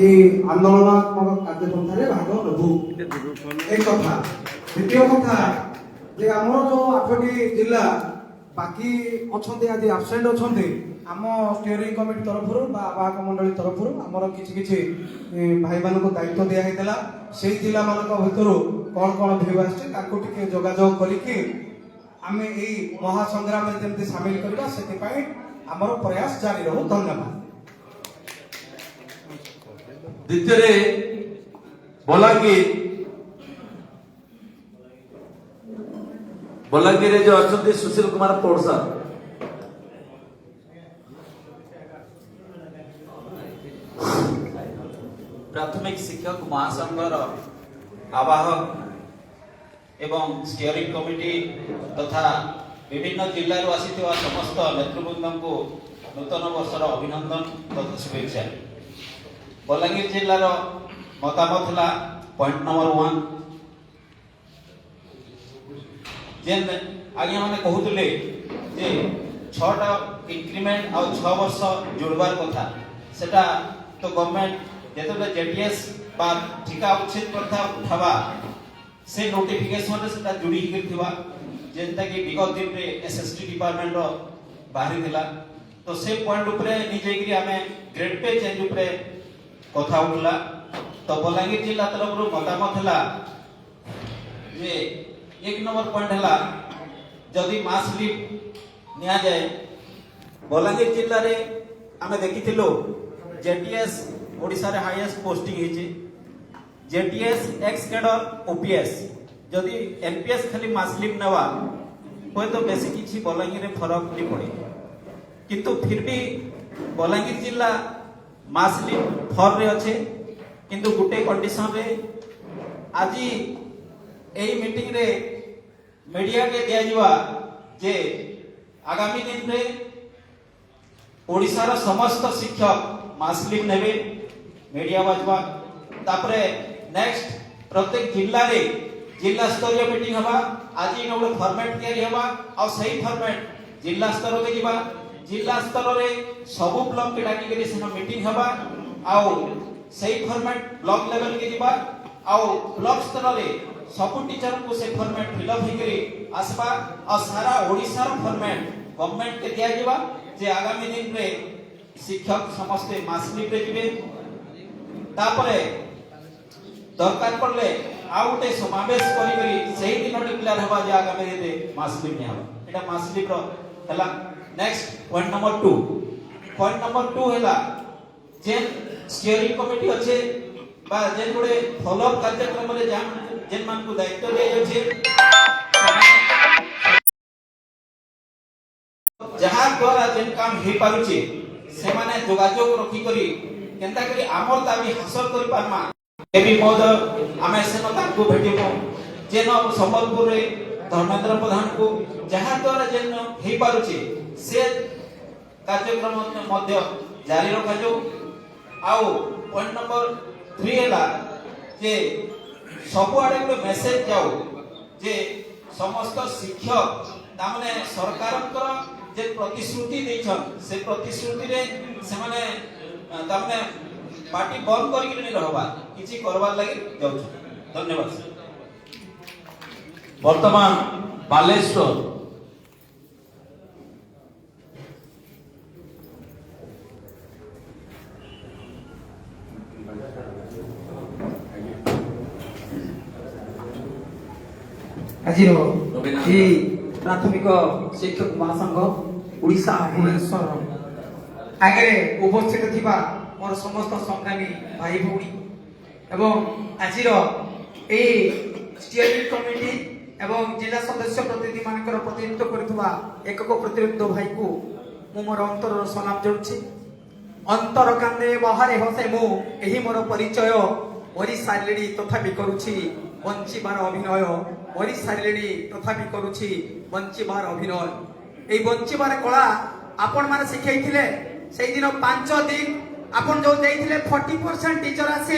এই আন্দোলনাত্মক কার্যপন্থারে ভাগ নেবু এই কথা। দ্বিতীয় কথা যে আমার যে 8টি জেলা বাকি অଛନ୍ତି আজ আবসেন্ট অଛନ୍ତି आम स्टीयरिंग कमिटी तरफ आवाहक मंडली तरफ आमर किसी भाई मान दायित्व दिखाई से जिला मान भर कौन कौन भ्यू आसके जोगाजोग करके आम यही महासंग्राम जमी सामिल करवा से आमर प्रयास जारी रहू। धन्यवाद। द्वितीय बलांगीर जो अच्छा सुशील कुमार पौड़सा प्राथमिक शिक्षक महासंघर आवाहक एवं स्टीयरिंग कमिटी तथा विभिन्न जिल्लारू आसीथिबा समस्त नेतृवृंद को नूतन वर्षर अभिनंदन तथा शुभेच्छा। बलांगीर जिल्लार मतामत है पॉइंट नंबर 1 जेन आगे मैंने कहते जे 6टा इंक्रीमेंट आ 6 वर्ष जोड़बार कथा सेटा तो गवर्नमेंट जेतबे जेटीएस बा ठिका उच्छेद प्रथा उठावा से नोटिफिकेशन रे सेटा जुड़ी हिरथिबा जेंता कि विगत दिन रे एसएसटी डिपार्टमेंट रो बाहरी थिला तो से पॉइंट ऊपर निजे कि हमें ग्रेड पे चेंज ऊपर कथा उठला। तो बलांगीर जिला तरफ रो मतामत हला जे 1 नंबर पॉइंट हला जदी मास लीव निया जाए बलांगीर जिल्ला रे हमें देखिथिलो जेटीएस ओडिसा रे हाईएस्ट पोस्टिंग हिचे जेटीएस एक्स कैडर ओपीएस जदी एनपीएस खाली मास लीव नवा कोई तो बेसी किछि बलांगीर रे फरक नहीं पड़े किंतु फिर भी बलांगीर जिला मास लीव फर रे अच्छे किंतु गुटे कंडीशन रे आज एई मीटिंग रे मीडिया के दिया जीवा जे आगामी दिन रे ओडिसा रा समस्त शिक्षक मास लीव नेबे मीडिया बाजवा तापरे नेक्स्ट प्रत्येक जिल्ला रे जिला स्तरीय मीटिंग हवा आज इन गोटे फॉर्मेट तैयारी हवा और सही फॉर्मेट जिला स्तर के जीवा जिला स्तर रे सब ब्लॉक के डाकी के सेना मीटिंग हवा आउ सही फॉर्मेट ब्लॉक लेवल के जीवा आउ ब्लॉक स्तर रे सब टीचर को से फॉर्मेट फिलअप हिकरी आसबा और सारा ओडिसा रो फॉर्मेट गवर्नमेंट के दिया जीवा जे आगामी दिन रे शिक्षक समस्ते मास लीव रे जीवे तापरे दरकार पड़ले आ उटे समावेश करी करी सही दिन डिक्लेयर हवा जे आगामी दिन रे मास लीव ने हवा एटा मास लीव रो हला। नेक्स्ट पॉइंट नंबर 2 हला जेन स्टीयरिंग कमिटी अच्छे बा जेन गोटे फॉलो अप कार्यक्रम रे जेन मान को दायित्व दे अछि जहां द्वारा जेन काम हे पारुचे से माने जोगाजोग रखी करी केनता करी आमर दाबी हासिल करि पारमा एबी मोद आमे सेन ताकू भेटिबो जेन संबलपुर रे धर्मेंद्र प्रधान को जहां द्वारा जेन हे पारुचे से कार्यक्रम मध्य जारी रखा जो आउ पॉइंट नंबर 3 हला जे सब आडे को मेसेज जाओ जे समस्त शिक्षक तामने सरकारकर जे प्रतिश्रुति देछन से प्रतिश्रुति रे से माने तामने पार्टी बंद करि के नहीं रहबा किछि करबार लागि जाउ। धन्यवाद। वर्तमान बालेश्वर आज प्राथमिक शिक्षक महासंघ उड़ीसा भुवनेश्वर आगे उपस्थित थिबा मोर समस्त संग्रामी भाई भौणी एवं आज स्टीयरिंग कमिटी एवं जिला सदस्य प्रतिनिधि मानकर प्रतिनिधित्व करथुवा एकक प्रतिनिधि भाई को मु मोर अंतर सलाम जोड़छि। अंतर कांदे बाहरे हसे मु एही मोर परिचय ओरी साइलेडी तथापि करूछि बंचिबार अभिनय ओरी साइलेडी तथापि करूछि बंचिबार अभिनय। ए बंचिबार कला आपण माने शिखाइथिले सेई दिन 5 दिन आपण जो देइथिले 40% टीचर आसी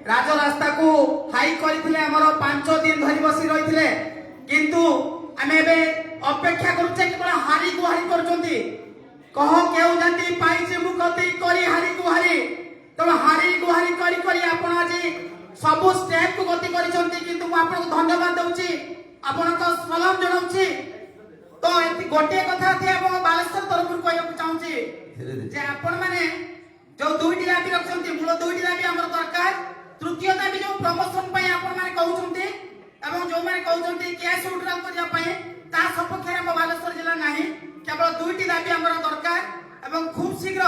राज रास्ता को हाई करथिले हमर 5 दिन धरि बसी रहिथिले किंतु आमे बे अपेक्षा करूचे कि बड़ा हारी गुहारी करचंती कह केउ जाति पाइछि मुकति करी हारी गुहारी तो ତେଣୁ ହାରି ଗୁହାରି କରି କରି ଆପଣ ଆଜି ସବୁ ଷ୍ଟେପକୁ ଗତି କରିଛନ୍ତି କିନ୍ତୁ ମୁଁ ଆପଣଙ୍କୁ ଧନ୍ୟବାଦ ଦଉଛି ଆପଣଙ୍କ ସଲାମ ଜଣାଉଛି ତ ଏତି ଗୋଟିଏ କଥା ଅଛି ଏବଂ ବାଲେଶ୍ୱର ତରଫରୁ କହିବାକୁ ଚାହୁଁଛି ଯେ ଆପଣ ମାନେ ଯୋଉ ଦୁଇଟି ଦାବି ରଖିଛନ୍ତି ମୂଳ ଦୁଇଟି ଦାବି ଆମର ଦରକାର ତୃତୀୟ ଦାବି ଯୋଉ ପ୍ରମୋସନ ପାଇଁ ଆପଣ ମାନେ କହୁଛନ୍ତି ଏବଂ ଯୋଉମାନେ କହୁଛନ୍ତି କେସ୍ ଉଇଡ୍ରଲ୍ କରିବା ପାଇଁ ତା ସପକ୍ଷରେ ଆମ ବାଲେଶ୍ୱର ଜିଲ୍ଲା ନାହିଁ କେବଳ ଦୁଇଟି ଦାବି ଆମର ଦରକାର ଏବଂ ଖୁବ ଶୀଘ୍ର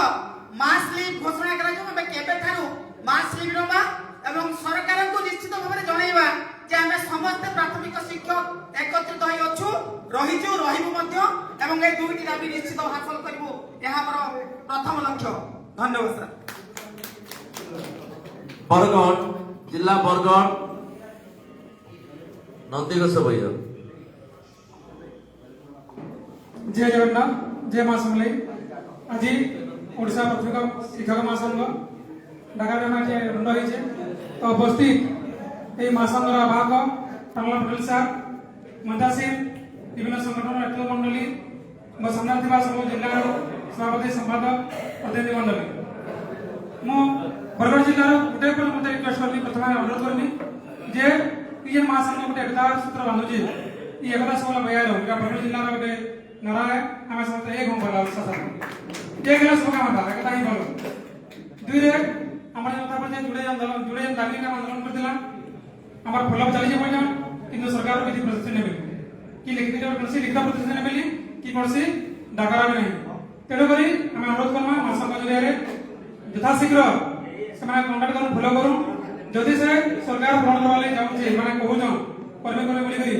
ମାସ୍ ଲିଭ୍ ଘୋଷଣା କରାଯିବ ଆମେ କେବେଠାରୁ ମାସ୍ ଲିଭ୍ ନେବା ଏବଂ ସରକାରଙ୍କୁ ନିଶ୍ଚିତ ଭାବରେ ଜଣାଇବା ଯେ ଆମେ ସମସ୍ତେ ପ୍ରାଥମିକ ଶିକ୍ଷକ ଏକତ୍ରିତ ହୋଇ ଅଛୁ ରହିଛୁ ରହିବୁ ମଧ୍ୟ ଏବଂ এই দুইটি দাবি নিশ্চিତ ହାସଲ କରିବୁ ଏହା ଆମର ପ୍ରଥମ ଲକ୍ଷ୍ୟ ଧନ୍ୟବାଦ ସାର୍ बरगढ़ जिला बरगढ़ नंदीघोष भैया जय जगन्नाथ जय माँ समलेई आज ओडिशा प्राथमिक शिक्षक महासंघ ढाका रुंड होइछे तो उपस्थित এই महासंघर आवाहक प्रमोद पटेल साहब मंदासीन विभिन्न संगठन नेतृत्व मंडली सामने सब जिला सभापति संपादक प्रतिनिधि मंडली मु बरगढ़ जिलार गोटे मत रिक्वेस्ट करनी प्रथम अनुरोध करनी जे ये महासंघ गोटे एकता सूत्र बांधुची ये एकता सब बयार बरगढ़ जिलार गोटे नारा है आम समस्त एक हम भला एक हेल्ला सब काम एकता ही भल दुई रे आम जुड़े दाबी आंदोलन करथिला आम फॉलोअप चली जाए किंतु सरकार किसी प्रतिष्ठा नहीं कि लिखित प्रतिष्ठा नहीं मिली कि कौन डाकरा भी नहीं तेणुक आम अनुरोध करमा महासंघ जरिए यथाशीघ्र से कंटाक्ट कर फॉलो करूँ जदि से सरकार ग्रहण करवा चाहूँचे मैंने कहून कर्मी करे बोली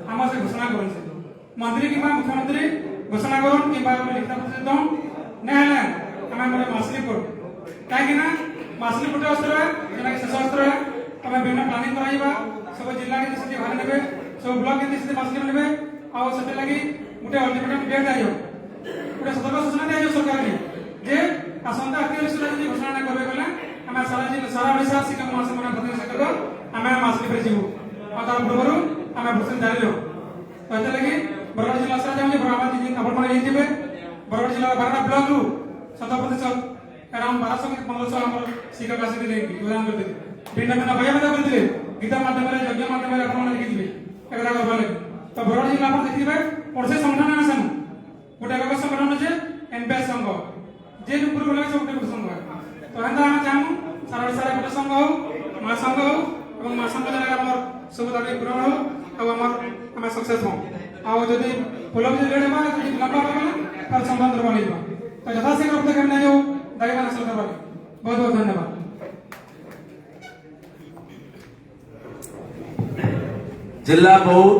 आम से घोषणा कर मंत्री कि मुख्यमंत्री घोषणा कर कि लिखित प्रतिष्ठा ना आम गोटे मासली करूँ कहीं मासली गोटे अस्त्र है जोटा शेष अस्त्र है आम विभिन्न प्लानिंग कराइबा सब जिला के स्थिति बाहर नेबे सब ब्लॉक के स्थिति मासली नेबे आ सेटे लगी गोटे अल्टिमेटम डेट दियो गोटे सतर्क सूचना दियो सरकार ने जे आसंता 38 सुधा यदि घोषणा न करबे गले आम सारा ओडिशा शिक्षक महासंघ प्रतिनिधि कर आम मासली फेर जीवु आ तार पूर्व आम भूषण जारी लो तो एते लगी बरगढ़ जिला से जाऊ बराबर दिन अपन मन एई दिबे बरगढ़ जिला 12 ब्लॉक रु 100% अराउंड 1200 के 1500 हमर शिक्षक आसी दिले योगदान करते भिन्न भिन्न भय मत करते गीता माध्यम रे यज्ञ माध्यम रे अपन मन लिखि दिबे एकरा करबा ले तो बरगढ़ जिला पर देखिबे ओडसे संगठन आसन गोटे एक संगठन जे एनपीएस संघ जे ऊपर बोले सब गोटे संघ तो हंदा हम चाहू सारा ओडिसा गोटे संघ हो महासंघ हो और महासंघ जरा हमर सब दाबी पूर्ण हो और हम सक्सेस हो आ जदी फॉलोअप जे लेडे मा जदी लंबा हो गला तर संबंध बनेबा तो यथाशीघ्र पदक्षेप नै जो दाबी हासिल करबा बहुत बहुत धन्यवाद जिला बौद्ध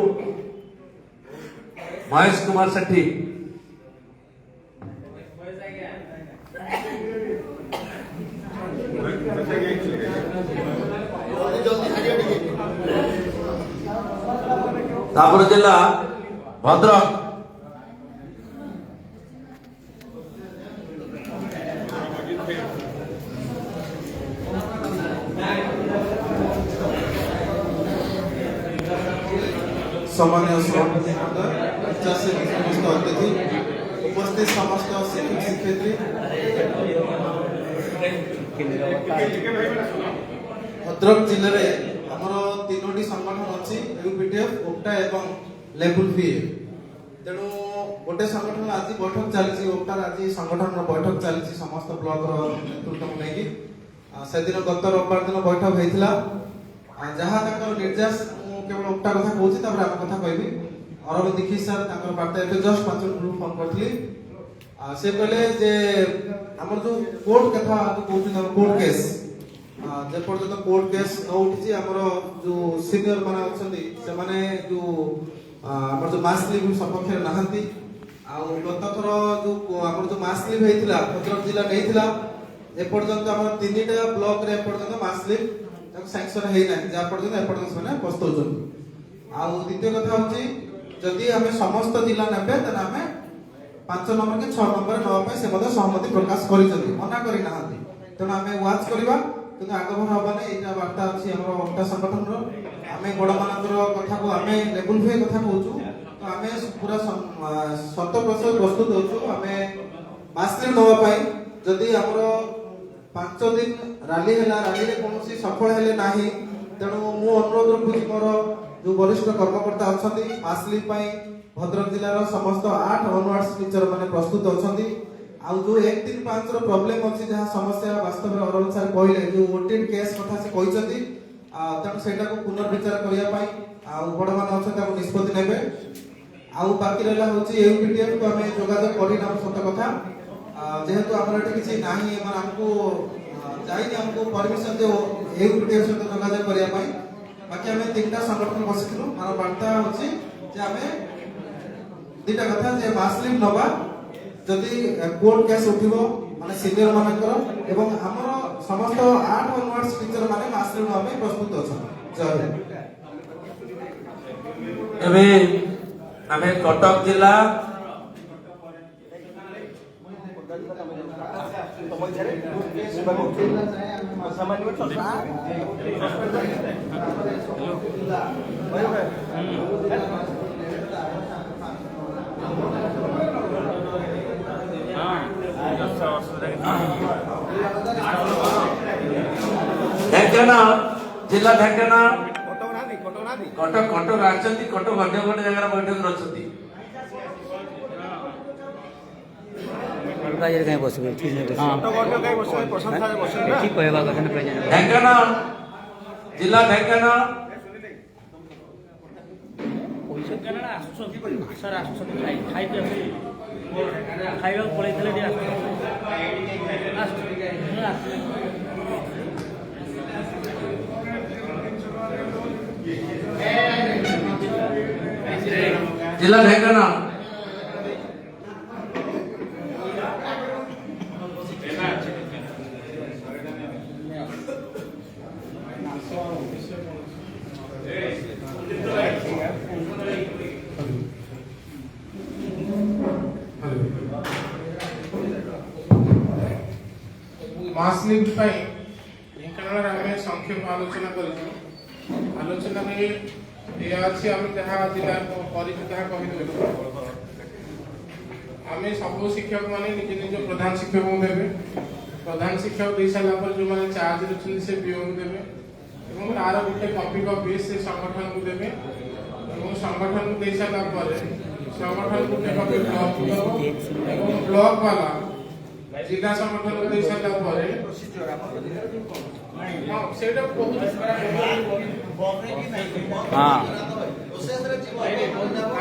महेश कुमार सेठी तापर जिला भद्रक सम्मान्य सभापति समस्त अतिथि उपस्थित समस्त शिक्षक शिक्षयित्री भद्रक जिले में आमर तीनोटी संगठन अच्छी यूपीटीएफ ओक्टा एवं लेवल पी तेणु गोटे संगठन आज बैठक चली ओक्टार आज संगठन बैठक चली समस्त ब्लॉक नेतृत्व नहीं से दिन गत रविवार दिन बैठक होता जहाँ निर्देश केवल ओक्टा कथा कहूँ आम कथा कहबी अरविंद दीक्षित सर बार्ता एवं जस्ट 5 मिनट फोन करी से कहले जे आमर जो कोर्ट कथा कहते कोर्ट केस जे पर्यंत कोर्ट केस न उठी आमर जो सीनियर माने अछंती से माने जो आमर जो मास लीव सपक्ष नहांती आ गत थर जो आमर जो मास लीव हेतिला भद्रक जिला नेइतिला ए पर्यंत आमर तीनटा ब्लॉक रे पर्यंत मास लीव तक सैंक्शन हेइ ना जा पर्यंत ए पर्यंत माने पस्तौछन आ द्वितीय कथा होची जदि हमें समस्त जिला नेबे तने हमें 5 नंबर के 6 नंबर नवा पे से मते सहमति प्रकाश करिसथि मना करि नाहंती तेणु आमे वाच करिबा किंतु आगमन हबाने एटा वार्ता अछि हमर ओक्टा संगठन रो आमे गोड मानकर कथा को आमे लेवल फे कथा कहउछु तो आमे पूरा 100% प्रस्तुत होछु आमे मास्टर नवा पाई जदि हमर ପାଞ୍ଚ ଦିନ ରାଲି ହେଲା, ରାଲିରେ କୌଣସି ସଫଳ ହେଲେ ନାହିଁ। ତେଣୁ ମୁଁ ଅନୁରୋଧ ରଖୁଛି ମୋର ଯୋଉ ବରିଷ୍ଠ କର୍ମକର୍ତ୍ତା ଅଛନ୍ତି ମାସଲିପ ପାଇଁ ଭଦ୍ରକ ଜିଲ୍ଲାର ସମସ୍ତ 8 ଅନୱାର୍ଡସ୍ ଟିଚର ମାନେ ପ୍ରସ୍ତୁତ ଅଛନ୍ତି। ଆଉ ଯୋଉ 1, 3, 5 ର ପ୍ରୋବ୍ଲେମ ଅଛି ଯାହା ସମସ୍ୟା ବାସ୍ତବରେ ଅରୁଣ ସାର୍ କହିଲେ ଯୋଉ ଓଟିଡ୍ କେସ୍ କଥା ସେ କହିଛନ୍ତି, ତେଣୁ ସେଇଟାକୁ ପୁନର୍ବିଚାର କରିବା ପାଇଁ ଆଉ ବଡମାନେ ଅଛନ୍ତି ତାକୁ ନିଷ୍ପତ୍ତି ନେବେ। ଆଉ ବାକି ରହିଲା ହଉଛି ୟୁପିଟିଏଫ କୁ ଆମେ ଯୋଗାଯୋଗ କରିନାହୁଁ ସତ କଥା, ଯେହେତୁ ଆମର ଏଠି କିଛି ନାହିଁ, ମାନେ ଆମକୁ ଯାଇନି ଆମକୁ ପରମିଶନ ଯେ ୟୁପିଟିଏଫ ସହିତ ଯୋଗାଯୋଗ କରିବା ପାଇଁ। ବାକି ଆମେ 3ଟା ସଂଗଠନ ବସିଥିଲୁ। ମୋର ବାର୍ତ୍ତା ହଉଛି ଯେ ଆମେ 2ଟା କଥା ଯେ ମାସଲିପ ନବା ଯଦି କୋର୍ଟ କେସ୍ ଉଠିବ ମାନେ ସିନିୟର ମାନଙ୍କର ଏବଂ ଆମର ସମସ୍ତ 8 ଅନୱାର୍ଡସ୍ ଟିଚର ମାନେ ମାସଲିପ ନବା ପାଇଁ ପ୍ରସ୍ତୁତ ଅଛନ୍ତି। ଜୟ ହିନ୍ଦ। ଏବେ ଆମେ କଟକ ଜିଲ୍ଲା ଢେଙ୍କାନାଳ ଜିଲ୍ଲା ଢେଙ୍କାନାଳ କଟକ ଆସିଛନ୍ତି। କଟକ ଅନ୍ୟ ଗୋଟେ ଜାଗାରେ ବୈଠକରେ ଅଛନ୍ତି। କାହିଁ ବସିବେ ଠିକ୍ କହିବା କଥା ନା ପ୍ରେଜେଣ୍ଟ ଢେଙ୍କାନାଳ ଜିଲ୍ଲା ଢେଙ୍କାନାଳ ସାର୍ ଆସୁଛନ୍ତି ଖାଇକି ଖାଇବାକୁ ପଳେଇଥିଲେ ଟିକେ ଜିଲ୍ଲା ଢେଙ୍କାନାଳ ମାସଲିପ ପାଇଁ ଢେଙ୍କାନାଳରେ ଆମେ ସଂକ୍ଷେପ ଆଲୋଚନା କରିଛୁ। ଆଲୋଚନାରେ ଏହା ଅଛି ଆମେ ଯାହା ଜିଲ୍ଲା କରିଛୁ ତାହା କହିଦେବୁ। ଆମେ ସବୁ ଶିକ୍ଷକ ମାନେ ନିଜ ନିଜ ପ୍ରଧାନ ଶିକ୍ଷକଙ୍କୁ ଦେବେ। ପ୍ରଧାନ ଶିକ୍ଷକ ଦେଇ ସାରିଲା ପରେ ଯୋଉମାନେ ଚାର୍ଜରେ ଅଛନ୍ତି ସେ ପିଓଙ୍କୁ ଦେବେ ଏବଂ ତାର ଗୋଟେ କପି ସେ ସଂଗଠନକୁ ଦେବେ ଏବଂ ସଂଗଠନକୁ ଦେଇ ସାରିଲା ପରେ ସଂଗଠନ ଗୋଟେ କପି ବ୍ଲକକୁ ଦେବ ଏବଂ ବ୍ଲକ ବାଲା ଜିଲ୍ଲା ସଂଗଠନକୁ ଦେଇ ସାରିଲା ପରେ ସେଇଟା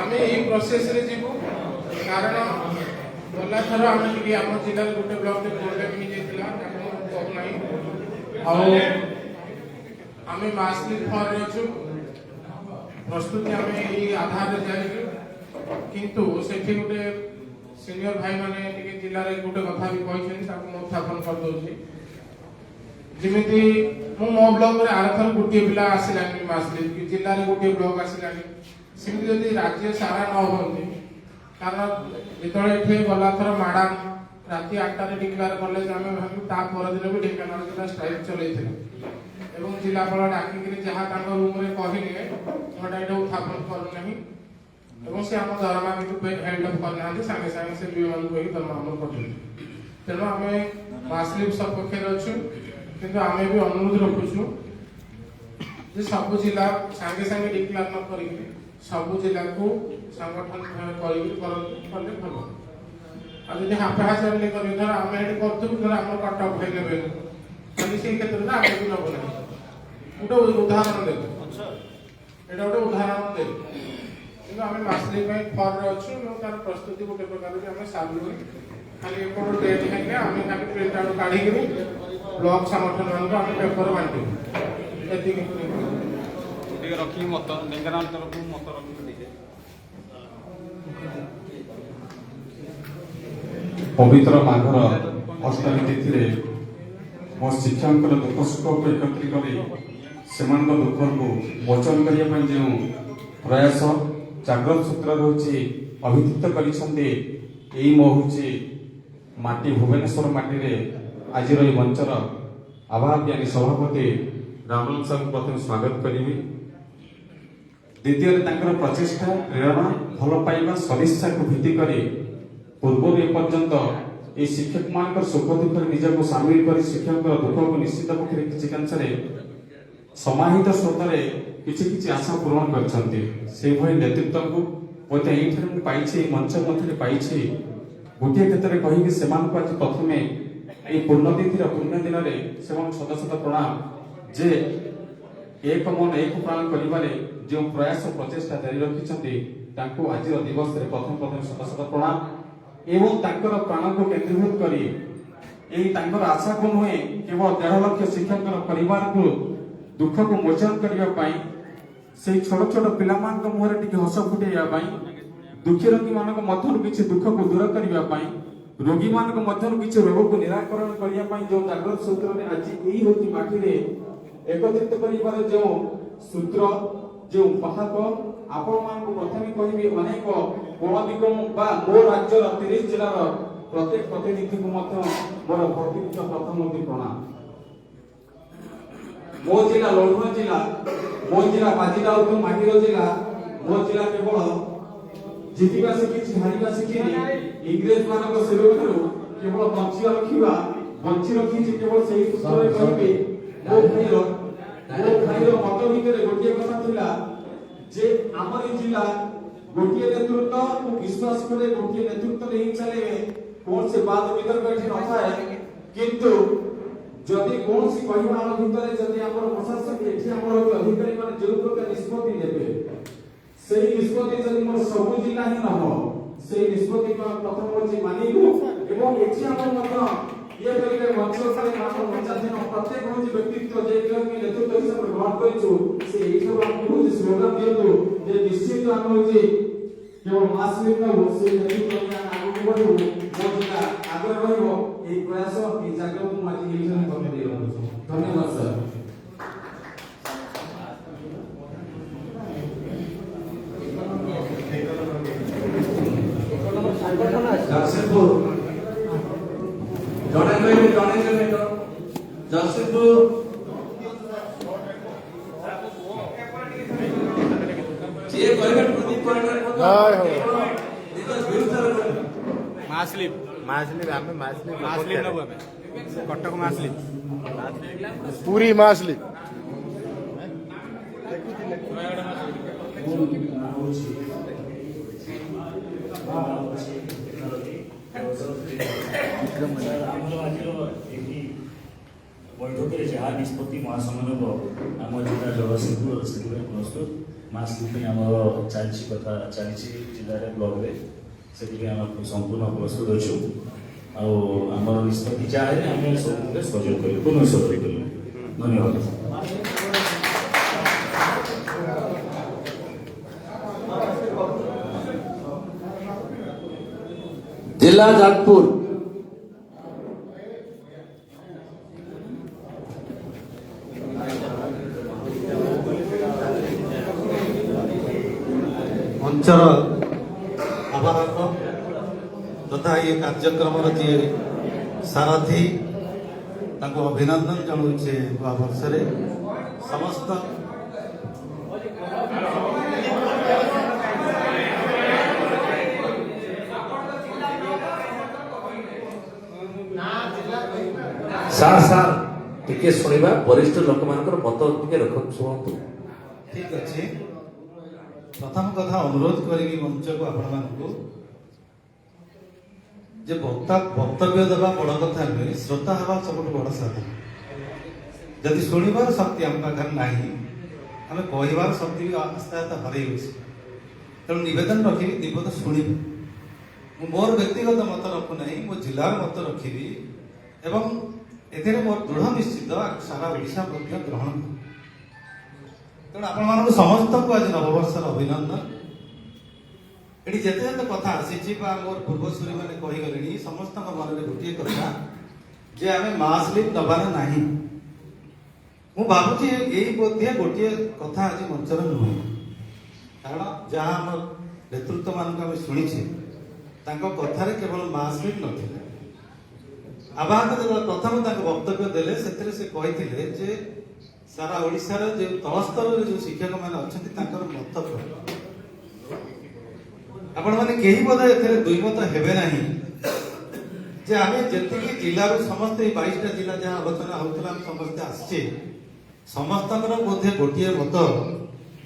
ଆମେ ଏଇ ପ୍ରୋସେସରେ ଯିବୁ। କାରଣ ଗଲା ଥର ଆମେ ଟିକେ ଆମ ଜିଲ୍ଲାରେ ଗୋଟେ ବ୍ଲକରେ ପ୍ରୋବ୍ଲେମ ହେଇଯାଇଥିଲା, କହୁନାହିଁ। ଆଉ ଆମେ ମାସଲିପ ଫର୍ରେ ଅଛୁ, ପ୍ରସ୍ତୁତି ଆମେ ଏଇ ଆଧାରରେ ଯାଇଛୁ। କିନ୍ତୁ ସେଠି ଗୋଟେ ସିନିୟର ଭାଇ ମାନେ ଟିକେ ଜିଲ୍ଲାରେ ଗୋଟେ କଥା ବି କହିଛନ୍ତି, ତାକୁ ମୁଁ ଉତ୍ଥାପନ କରିଦଉଛି। ଯେମିତି ମୁଁ ମୋ ବ୍ଲକରେ ଆରଥର ଗୋଟିଏ ପିଲା ଆସିଲାନି ମାସଲିପ, ଜିଲ୍ଲାରେ ଗୋଟିଏ ବ୍ଲକ ଆସିଲାନି, ସେମିତି ଯଦି ରାଜ୍ୟ ସାରା ନ ହୁଅନ୍ତି। କାରଣ ଯେତେବେଳେ ଏଠି ଗଲାଥର ମ୍ୟାଡାମ ରାତି 8ଟାରେ ଡିକ୍ଲାର କଲେ ଯେ ଆମେ ଭାବିବୁ ତା ପରଦିନ ବି ଢେଙ୍କାନାଳ ଜିଲ୍ଲା ଷ୍ଟ୍ରାଇକ୍ ଚଲେଇଥିଲେ ଏବଂ ଜିଲ୍ଲାପାଳ ଡାକିକିରି ଯାହା ତାଙ୍କ ରୁମରେ କହିଲେ ସେଟା ଏଇଟା ଉତ୍ଥାପନ କରୁନାହିଁ ଏବଂ ସେ ଆମ ଦରମା କିନ୍ତୁ ହେଲ୍ଡ ଅଫ୍ କରିନାହାନ୍ତି। ସାଙ୍ଗେ ସାଙ୍ଗେ ସେ ବିମାନଙ୍କୁ କହି ଦରମା ଆମର କରିଦେଲେ। ତେଣୁ ଆମେ ମାସଲିପ ସପକ୍ଷରେ ଅଛୁ, କିନ୍ତୁ ଆମେ ବି ଅନୁରୋଧ ରଖୁଛୁ ଯେ ସବୁ ଜିଲ୍ଲା ସାଙ୍ଗେ ସାଙ୍ଗେ ଡିକ୍ଲାର ନ କରିକି ସବୁ ଜିଲ୍ଲାକୁ ସଂଗଠନ କରିକି କଲେ ଭଲ। ଆଉ ଯଦି ହାପାହାଚାରିଲେ କରିବେ, ଧର ଆମେ ଏଠି କରୁଥିବୁ, ଧର ଆମର କଟକ ଭାଇ ନେବେନି, ଖାଲି ସେଇ କ୍ଷେତ୍ରରେ ଆମେ ବି ନେବୁ ନାହିଁ। ଗୋଟେ ଉଦାହରଣ ଦେବୁ, ଏଇଟା ଗୋଟେ ଉଦାହରଣ ଦେବୁ। କିନ୍ତୁ ଆମେ ମାସଲିପ ପାଇଁ ଫର୍ରେ ଅଛୁ ଏବଂ ତାର ପ୍ରସ୍ତୁତି ଗୋଟେ ପ୍ରକାର ବି ଆମେ ସାରିଲୁ। ଖାଲି ଏପଟ ଡେଟ୍ ହେଲେ ଆମେ ଖାଲି ପ୍ରିଣ୍ଟ ଆଉଟ୍ କାଢ଼ିକିରି ବ୍ଲକ ସଂଗଠନ ମାନଙ୍କୁ ଆମେ ପେପର ବାଣ୍ଟିବୁ। ଏତିକି ଟିକେ ରଖିକି ମତ ଢେଙ୍କାନାଳ ତରଫରୁ ମତ ରଖିକି ଟିକେ ପବିତ୍ର ମାଘର ଅଷ୍ଟମୀ ତିଥିରେ ମୋ ଶିକ୍ଷକଙ୍କର ଦୁଃଖ ସୁଖକୁ ଏକତ୍ରିତ କରି ସେମାନଙ୍କ ଦୁଃଖକୁ ମୋଚନ କରିବା ପାଇଁ ଯେଉଁ ପ୍ରୟାସ ଜାଗ୍ରତ ସୂତ୍ର ରହିଛି ଅଭିଯୁକ୍ତ କରିଛନ୍ତି, ଏଇ ମୋ ହେଉଛି ମାଟି ଭୁବନେଶ୍ୱର ମାଟିରେ ଆଜିର ଏହି ମଞ୍ଚର ଆଭାଜ୍ଞାନୀ ସଭାପତି ରାମନ ସାହୁଙ୍କୁ ପ୍ରଥମେ ସ୍ୱାଗତ କରିବି। ଦ୍ୱିତୀୟରେ ତାଙ୍କର ପ୍ରଚେଷ୍ଟା, ପ୍ରେରଣା, ଭଲ ପାଇବା, ସଦିଚ୍ଛାକୁ ଭିତ୍ତି କରି ପୂର୍ବରୁ ଏପର୍ଯ୍ୟନ୍ତ এই শিক্ষক ମାନଙ୍କର ସୁଖ ଦୁଃଖରେ ନିଜକୁ ସାମିଲ କରି ଶିକ୍ଷକଙ୍କର ଦୁଃଖକୁ ନିଶ୍ଚିତ ପକ୍ଷରେ କିଛି କାଂଶରେ ସମାହିତ ସ୍ରୋତରେ କିଛି କିଛି ଆଶା ପୂରଣ କରିଛନ୍ତି। ସେଇଭଳି ନେତୃତ୍ୱକୁ ମୋତେ ଏଇଠାରେ ମୁଁ ପାଇଛି, ଏଇ ମଞ୍ଚ ମଧ୍ୟରେ ପାଇଛି। ଗୋଟିଏ କ୍ଷେତ୍ରରେ କହିକି ସେମାନଙ୍କୁ ଆଜି ପ୍ରଥମେ এই ପୂର୍ଣ୍ଣତିଥିର ପୁଣ୍ୟ ଦିନରେ ସେମାନଙ୍କୁ ଶତ ଶତ ପ୍ରଣାମ ଯେ ଏକ ମନ ଏକ ପ୍ରାଣ କରିବାରେ ଯେଉଁ ପ୍ରୟାସ ପ୍ରଚେଷ୍ଟା ଜାରି ରଖିଛନ୍ତି ତାଙ୍କୁ ଆଜିର ଦିବସରେ ପ୍ରଥମେ ଶତ ଶତ ପ୍ରଣାମ ଏବଂ ତାଙ୍କର ପ୍ରାଣକୁ କେନ୍ଦ୍ରୀଭୂତ କରି ଏହି ତାଙ୍କର ଆଶାକୁ ନୁହେଁ କେବଳ 1.5 ଲକ୍ଷ ଶିକ୍ଷକଙ୍କର ପରିବାରକୁ ଦୁଃଖକୁ ମୋଚନ କରିବା ପାଇଁ ସେଇ ଛୋଟ ଛୋଟ ପିଲାମାନଙ୍କ ମୁହଁରେ ଟିକେ ହସ ଫୁଟେଇବା ପାଇଁ ଦୁଃଖୀ ରୋଗୀମାନଙ୍କ ମଧ୍ୟରୁ କିଛି ଦୁଃଖକୁ ଦୂର କରିବା ପାଇଁ ରୋଗୀମାନଙ୍କ ମଧ୍ୟରୁ କିଛି ରୋଗକୁ ନିରାକରଣ କରିବା ପାଇଁ ଯେଉଁ ଜାଗ୍ରତ ସୂତ୍ରରେ ଆଜି ଏଇ ହେଉଛି ମାଟିରେ ଏକତ୍ରିତ କରିବାର ଯେଉଁ ସୂତ୍ର ଯେଉଁ ବାହକ ଆପଣମାନଙ୍କୁ ପ୍ରଥମେ କହିବି ଅନେକ ବଣ ନିଗମ ବା ମୋ ରାଜ୍ୟର 30 ଜିଲ୍ଲାର ପ୍ରତ୍ୟେକ ପ୍ରତିନିଧିଙ୍କୁ ମଧ୍ୟ ମୋର ଭକ୍ତିଯୁକ୍ତ ପ୍ରଥମ ପ୍ରଣାମ। ମୋ ଜିଲ୍ଲା ଲଢ଼ୁଆ ଜିଲ୍ଲା, ମୋ ଜିଲ୍ଲା ବାଜିରାଉତ ମାଟିର ଜିଲ୍ଲା, ମୋ ଜିଲ୍ଲା କେବଳ ଜିତିବା ଶିଖିଛି, ହାରିବା ଶିଖିନି। ଇଂରେଜ ମାନଙ୍କ ସେବଠାରୁ କେବଳ ବଞ୍ଚି ରଖିଛି କେବଳ ସେଇ ସୂତ୍ରରେ କହିବି। ମୋ ଭାଇର ମତ ଭିତରେ ଗୋଟିଏ କଥା ଥିଲା ଯେ ଆମରି ଜିଲ୍ଲା ଗୋଟିଏ ନେତୃତ୍ୱ ମୁଁ ବିଶ୍ୱାସ କରେ ଗୋଟିଏ ନେତୃତ୍ୱରେ ହିଁ ଚାଲିବେ, କୌଣସି ବାଦ ବିତର୍କ ଏଠି ନଥାଏ। କିନ୍ତୁ ଯଦି କୌଣସି କହିବା ଆମ ଭିତରେ ଯଦି ଆମର ପ୍ରଶାସନ ଏଠି ଆମର ଅଧିକାରୀ ମାନେ ଯେଉଁ ପ୍ରକାର ନିଷ୍ପତ୍ତି ନେବେ ସେଇ ନିଷ୍ପତ୍ତି ଯଦି ମୋର ସବୁ ଜିଲ୍ଲା ହିଁ ନହ ସେଇ ନିଷ୍ପତ୍ତି ପ୍ରଥମ ହଉଛି ମାନିବୁ ଏବଂ ଏଠି ଆମର ମଧ୍ୟ ଇଏ କରିବେ ମଞ୍ଚ ଉପରେ ପଞ୍ଚାୟତ ପ୍ରତ୍ୟେକ ହଉଛି ବ୍ୟକ୍ତିତ୍ୱ ଯେ ନେତୃତ୍ୱ ହିସାବରେ ଗ୍ରହଣ କରିଛୁ ସେ ଏଇଠାରୁ ଆମକୁ ହଉଛି ସ୍ଲୋଗାନ ଦିଅନ୍ତୁ ଯେ ନିଶ୍ଚିତ ଆମେ ହଉଛି କେବଳ ମାସ ନେବୁ ସେଇ ନେତୃତ୍ୱ ଆଗକୁ ବଢିବୁ, ମୋ ଜିଲ୍ଲା ଆଗରେ ରହିବ। এই প্রয়াস এই জায়গায় ମୁଁ ଆଜି ଏଇଠାରେ କରି ଦେଇ ରହୁଛୁ। ଧନ୍ୟବାଦ ସାର୍। ଜଗତସିଂହପୁର ଜଣେ କହିବେ ତ ଜଗତସିଂହପୁର ଯିଏ କହିବେ ପ୍ରଦୀପ ପରିଡ଼ା ମାସଲିପ ଆମେ ମାସଲିପ ନେବୁ ଆମେ କଟକ ମାସଲିପ ପୁରୀ ମାସଲିପ ବୈଠକରେ ଯାହା ନିଷ୍ପତ୍ତି ମହାସଂଘ ନେବ ଆମ ଜିଲ୍ଲା ଜଗତସିଂହପୁର ସେଥିପାଇଁ ପ୍ରସ୍ତୁତ। ମାସ୍କ ପାଇଁ ଆମର ଚାଲିଛି ଜିଲ୍ଲାରେ ବ୍ଲକରେ, ସେଥିପାଇଁ ଆମେ ସମ୍ପୂର୍ଣ୍ଣ ପ୍ରସ୍ତୁତ ଅଛୁ। ଆଉ ଆମର ନିଷ୍ପତ୍ତି ଯାହା ହେଲେ ଆମେ ସବୁଥିରେ ସହଯୋଗ କରିବୁ, ପୁନଃ ସହଯୋଗ କରିବୁ। ଧନ୍ୟବାଦ। जिला जाजपुर ମଞ୍ଚର ଆବାହକ ତଥା ଏ କାର୍ଯ୍ୟକ୍ରମର ଯିଏ ସାରଥୀ ତାଙ୍କୁ ଅଭିନନ୍ଦନ ଜଣାଉଛି ନୂଆ ବର୍ଷରେ। ସମସ୍ତ ସାର୍ ଟିକେ ଶୁଣିବା, ବରିଷ୍ଠ ଲୋକମାନଙ୍କର ମତ ଟିକେ ରଖନ୍ତୁ, ଶୁଣନ୍ତୁ। ଠିକ ଅଛି। ପ୍ରଥମ କଥା ଅନୁରୋଧ କରିବି ମଞ୍ଚକୁ ଆପଣମାନଙ୍କୁ ଯେ ବକ୍ତବ୍ୟ ଦେବା ବଡ କଥା ନୁହେଁ, ଶ୍ରୋତା ହେବା ସବୁଠୁ ବଡ ସାଧନ। ଯଦି ଶୁଣିବାର ଶକ୍ତି ଆମ ପାଖରେ ନାହିଁ ଆମେ କହିବାର ଶକ୍ତି ବି ଆସ୍ତେ ଆସ୍ତେ ହରେଇଉଛି। ତେଣୁ ନିବେଦନ ରଖିବି ନିବେଦନ ଶୁଣିବି। ମୁଁ ମୋର ବ୍ୟକ୍ତିଗତ ମତ ରଖୁନାହିଁ, ମୋ ଜିଲ୍ଲାର ମତ ରଖିବି ଏବଂ ଏଥିରେ ମୋର ଦୃଢ଼ ନିଶ୍ଚିତ ସାରା ଓଡ଼ିଶା ମଧ୍ୟ ଗ୍ରହଣ କରିବ। ତେଣୁ ଆପଣମାନଙ୍କୁ ସମସ୍ତଙ୍କୁ ଆଜି ନବବର୍ଷର ଅଭିନନ୍ଦନ। ଏଠି ଯେତେ ଯେତେ କଥା ଆସିଛି ବା ମୋର ପୂର୍ବସୂରୀ ମାନେ କହିଗଲେଣି, ସମସ୍ତଙ୍କ ମନରେ ଗୋଟିଏ କଥା ଯେ ଆମେ ମାସ୍ ଲିଭ୍ ନେବାର ନାହିଁ। ମୁଁ ଭାବୁଛି ଏଇ ବୋଧେ ଗୋଟିଏ କଥା ଆଜି ମଞ୍ଚର ନୁହେଁ, କାରଣ ଯାହା ଆମ ନେତୃତ୍ୱ ମାନଙ୍କୁ ଆମେ ଶୁଣିଛେ ତାଙ୍କ କଥାରେ କେବଳ ମାସ୍ ଲିଭ୍ ନଥିଲା। ଆବାହକ ଯେତେବେଳେ ପ୍ରଥମେ ତାଙ୍କ ବକ୍ତବ୍ୟ ଦେଲେ ସେଥିରେ ସେ କହିଥିଲେ ଯେ ସାରା ଓଡ଼ିଶାର ଯେଉଁ ତଳ ସ୍ତରରେ ଯେଉଁ ଶିକ୍ଷକମାନେ ଅଛନ୍ତି ତାଙ୍କର ମତ କଣ। ଆପଣମାନେ କେହି ବୋଧେ ଏଥିରେ ଦୁଇମତ ହେବେ ନାହିଁ जे आम जी जिलू समस्ते 22टा जिला जहाँ आलोचना होता समस्ते आसचे समस्त बोधे गोटे मत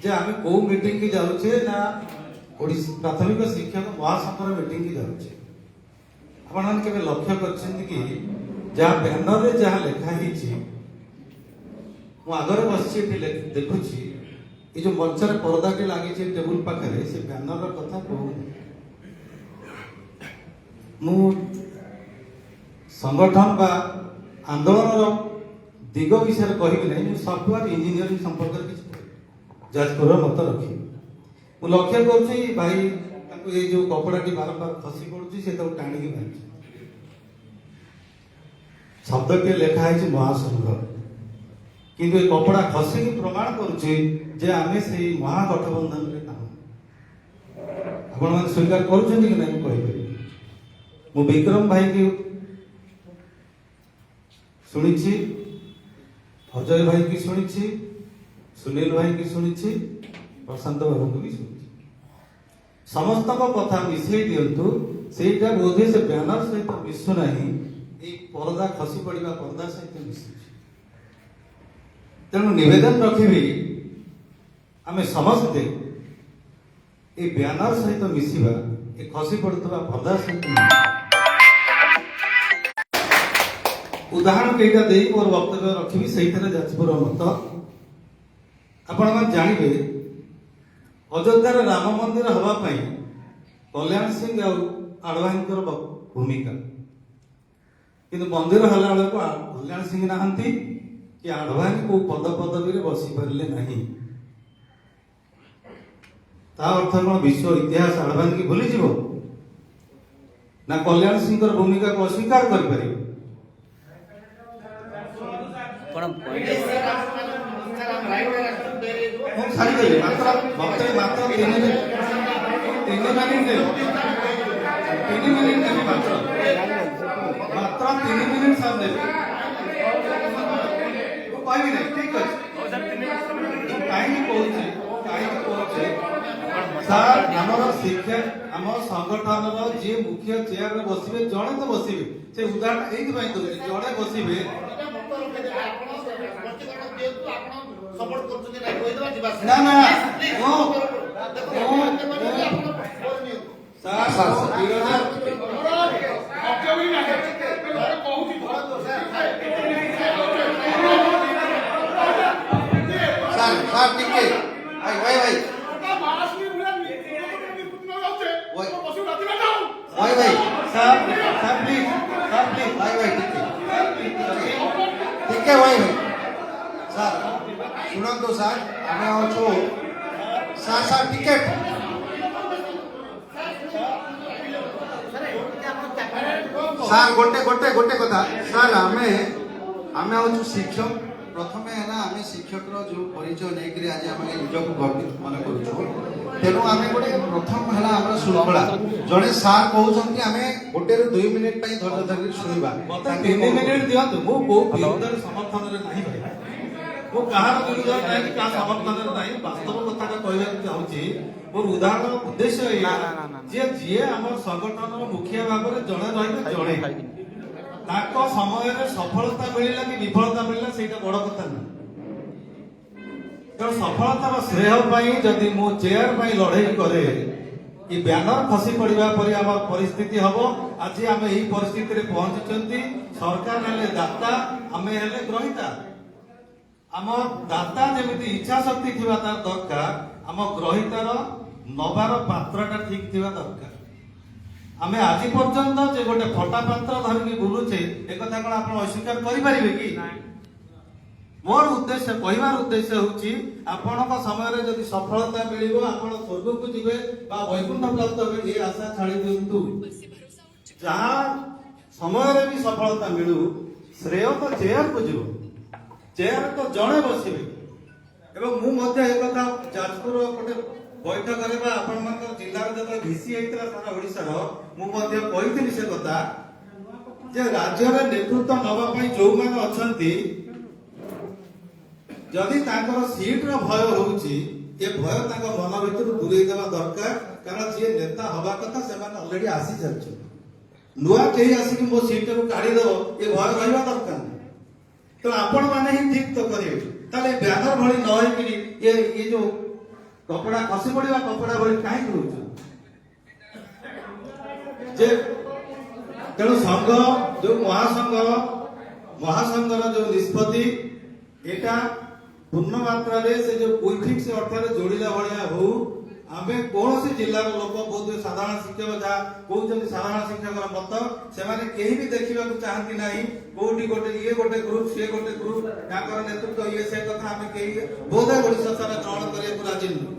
जे आम कौ मीटिंग की जाऊे ना प्राथमिक शिक्षक महासंघर मीटिंग की जाऊे आपण के लक्ष्य कर जहाँ बैनर रे जहाँ लिखाही आगे बस देखुची ये जो मंचर परदा टी लगी टेबुल पाखे से बैनर कथा कहूँ संगठन बा आंदोलन दिग विषय कहबी नहीं सफ्टवेयर इंजीनियरिंग संपर्क जाजपुर मत रखी मु लक्ष्य करुँच भाई ये जो कपड़ा टी बारंबार खसी पड़ुची से टाणी बांधि शब्द के लिखाई महासंघ किंतु ये कपड़ा खसी प्रमाण करुचे जे आमे से महागठबंधन रे ना आपण मन स्वीकार करूछन कि नहीं कहि मु विक्रम भाई की सुनिछि अजय भाई की सुनिछि सुनील भाई की सुनिछि प्रशांत बाबू की भी सुनिछि समस्त को कथा मिसई दियंतु सेटा बोधे से बैनर सहित मिसु नहीं ए पर्दा खसी पड़िबा पर्दा सहित मिसु तेणु निवेदन रखिबी आमे समस्ते ए बैनर सहित मिसिबा ए खसी पड़ुतबा पर्दा सहित उदाहरण कईटा दे मोर वक्तव्य रखी से जाजपुर मत आपण जानवे अयोध्या राम मंदिर हवापाई कल्याण सिंह आडवाणी भूमिका किंतु मंदिर हला बेलू कल्याण सिंह नहांती कि आडवाणी को पद पदवी बसी पारे नहीं ता अर्थ कौन विश्व इतिहास आडवाणी की भूली जीव ना कल्याण सिंह भूमिका को अस्वीकार कर पारे मात्र 3 मिनिट सर देवे कहबी नहीं ठीक अच्छे सर आमर शिक्षा आम संगठन जी मुख्य चेयर में बसवे जड़े तो बसवे से उदाहरण ये जड़े बसवे ना ना शुणु सर आम अच्छु सर सर टिकेट सर गोटे गोटे गोटे कथा सर आमे आमे अच्छु शिक्षक प्रथम है ना आम शिक्षक जो परिचय नहीं आज आम निजक गर्वित मन करूँ तेणु आम गोटे प्रथम है आम श्रृंखला जड़े सार कहते आम गोटे 2 मिनिट धैर्य धरिक शुणा 3 मिनिट दिखाते मुझे समर्थन नहीं भाई वो कहार विरुद्ध नहीं कि समर्थन नहीं वास्तव कथा कहना चाहूँगी मोर उदाहरण उद्देश्य जे जी आम संगठन मुखिया भाव में जड़े रही जड़े समय सफलता मिलला कि विफलता मिलला से बड़ कथा ना तेणु सफलतार श्रेय जदि मो चेयर लड़े करे कि बैनर खसी पड़ा पर आम परिस्थिति हम आज आम यही परिस्थिति में पहुंची सरकार हेले दाता आम हेले ग्रहिता आम दाता जमी इच्छा शक्ति थी दरकार आम ग्रहितार नबार पात्रटा ठीक थी दरकार आम आज पर्यंत जे गोटे फटा पात्र धरिकी बुलुचे एक कौन आप अस्वीकार करें कि मोर उद्देश्य कहबार उद्देश्य होची आपनक समय रे जदि सफलता मिलिबो आपण स्वर्ग को जिवे बा वैकुंठ प्राप्त होबे ए आशा छाड़ी दियंतु जहां समय रे भी सफलता मिलू श्रेय तो चेयर को जिवो चेयर तो जणे बसिबे एवं मु मध्ये ए कथा जाजपुर गोटे बैठक रे बा आपण मन जिल्ला रे जब घिसी आइतला सारा ओडिसा रो मु मध्ये कहितली से कथा जे राज्य रे नेतृत्व नबा पई जो माने अछंती जदि तांकर सीट रो भय होउची ए भय तांका मन भीतर दूरे देवा दरकार कारण जे नेता हवा कथा से माने ऑलरेडी आसी जाछ ନୂଆ କେହି ଆସିକି ମୋ ସିଟକୁ କାଢିଦବ ଏ ଭୟ ରହିବା ଦରକାର ନାହିଁ। ତେଣୁ ଆପଣ ମାନେ ହିଁ ଠିକ ତ କରିବେ। ତାହେଲେ ବ୍ୟାନର ଭଳି ନ ହେଇକିରି ଏ ଯୋଉ କପଡା ଖସି ପଡିବା କପଡା ଭଳି କାହିଁକି ହଉଛି ଯେ ତେଣୁ ସଂଘ ଯୋଉ ମହାସଂଘର ଯୋଉ ନିଷ୍ପତ୍ତି ଏଟା ପୂର୍ଣ୍ଣ ମାତ୍ରାରେ ସେ ଯୋଉ କୁଇଫିକ୍ସ ଅର୍ଥରେ ଯୋଡ଼ିଲା ଭଳିଆ ହଉ। ଆମେ କୌଣସି ଜିଲ୍ଲାର ଲୋକ ବହୁତ ସାଧାରଣ ଶିକ୍ଷକ ଯାହା କହୁଛନ୍ତି ସାଧାରଣ ଶିକ୍ଷକର ମତ ସେମାନେ କେହି ବି ଦେଖିବାକୁ ଚାହାନ୍ତି ନାହିଁ। କୋଉଠି ଇଏ ଗୋଟେ ଗ୍ରୁପ ସିଏ ଗୋଟେ ଗ୍ରୁପ ତାଙ୍କର ନେତୃତ୍ୱ ଇଏ ସେ କଥା ଆମେ କେହି ବୋଧ ଓଡ଼ିଶା ସାରା ଗ୍ରହଣ କରିବାକୁ ରାଜି ନୁହେଁ।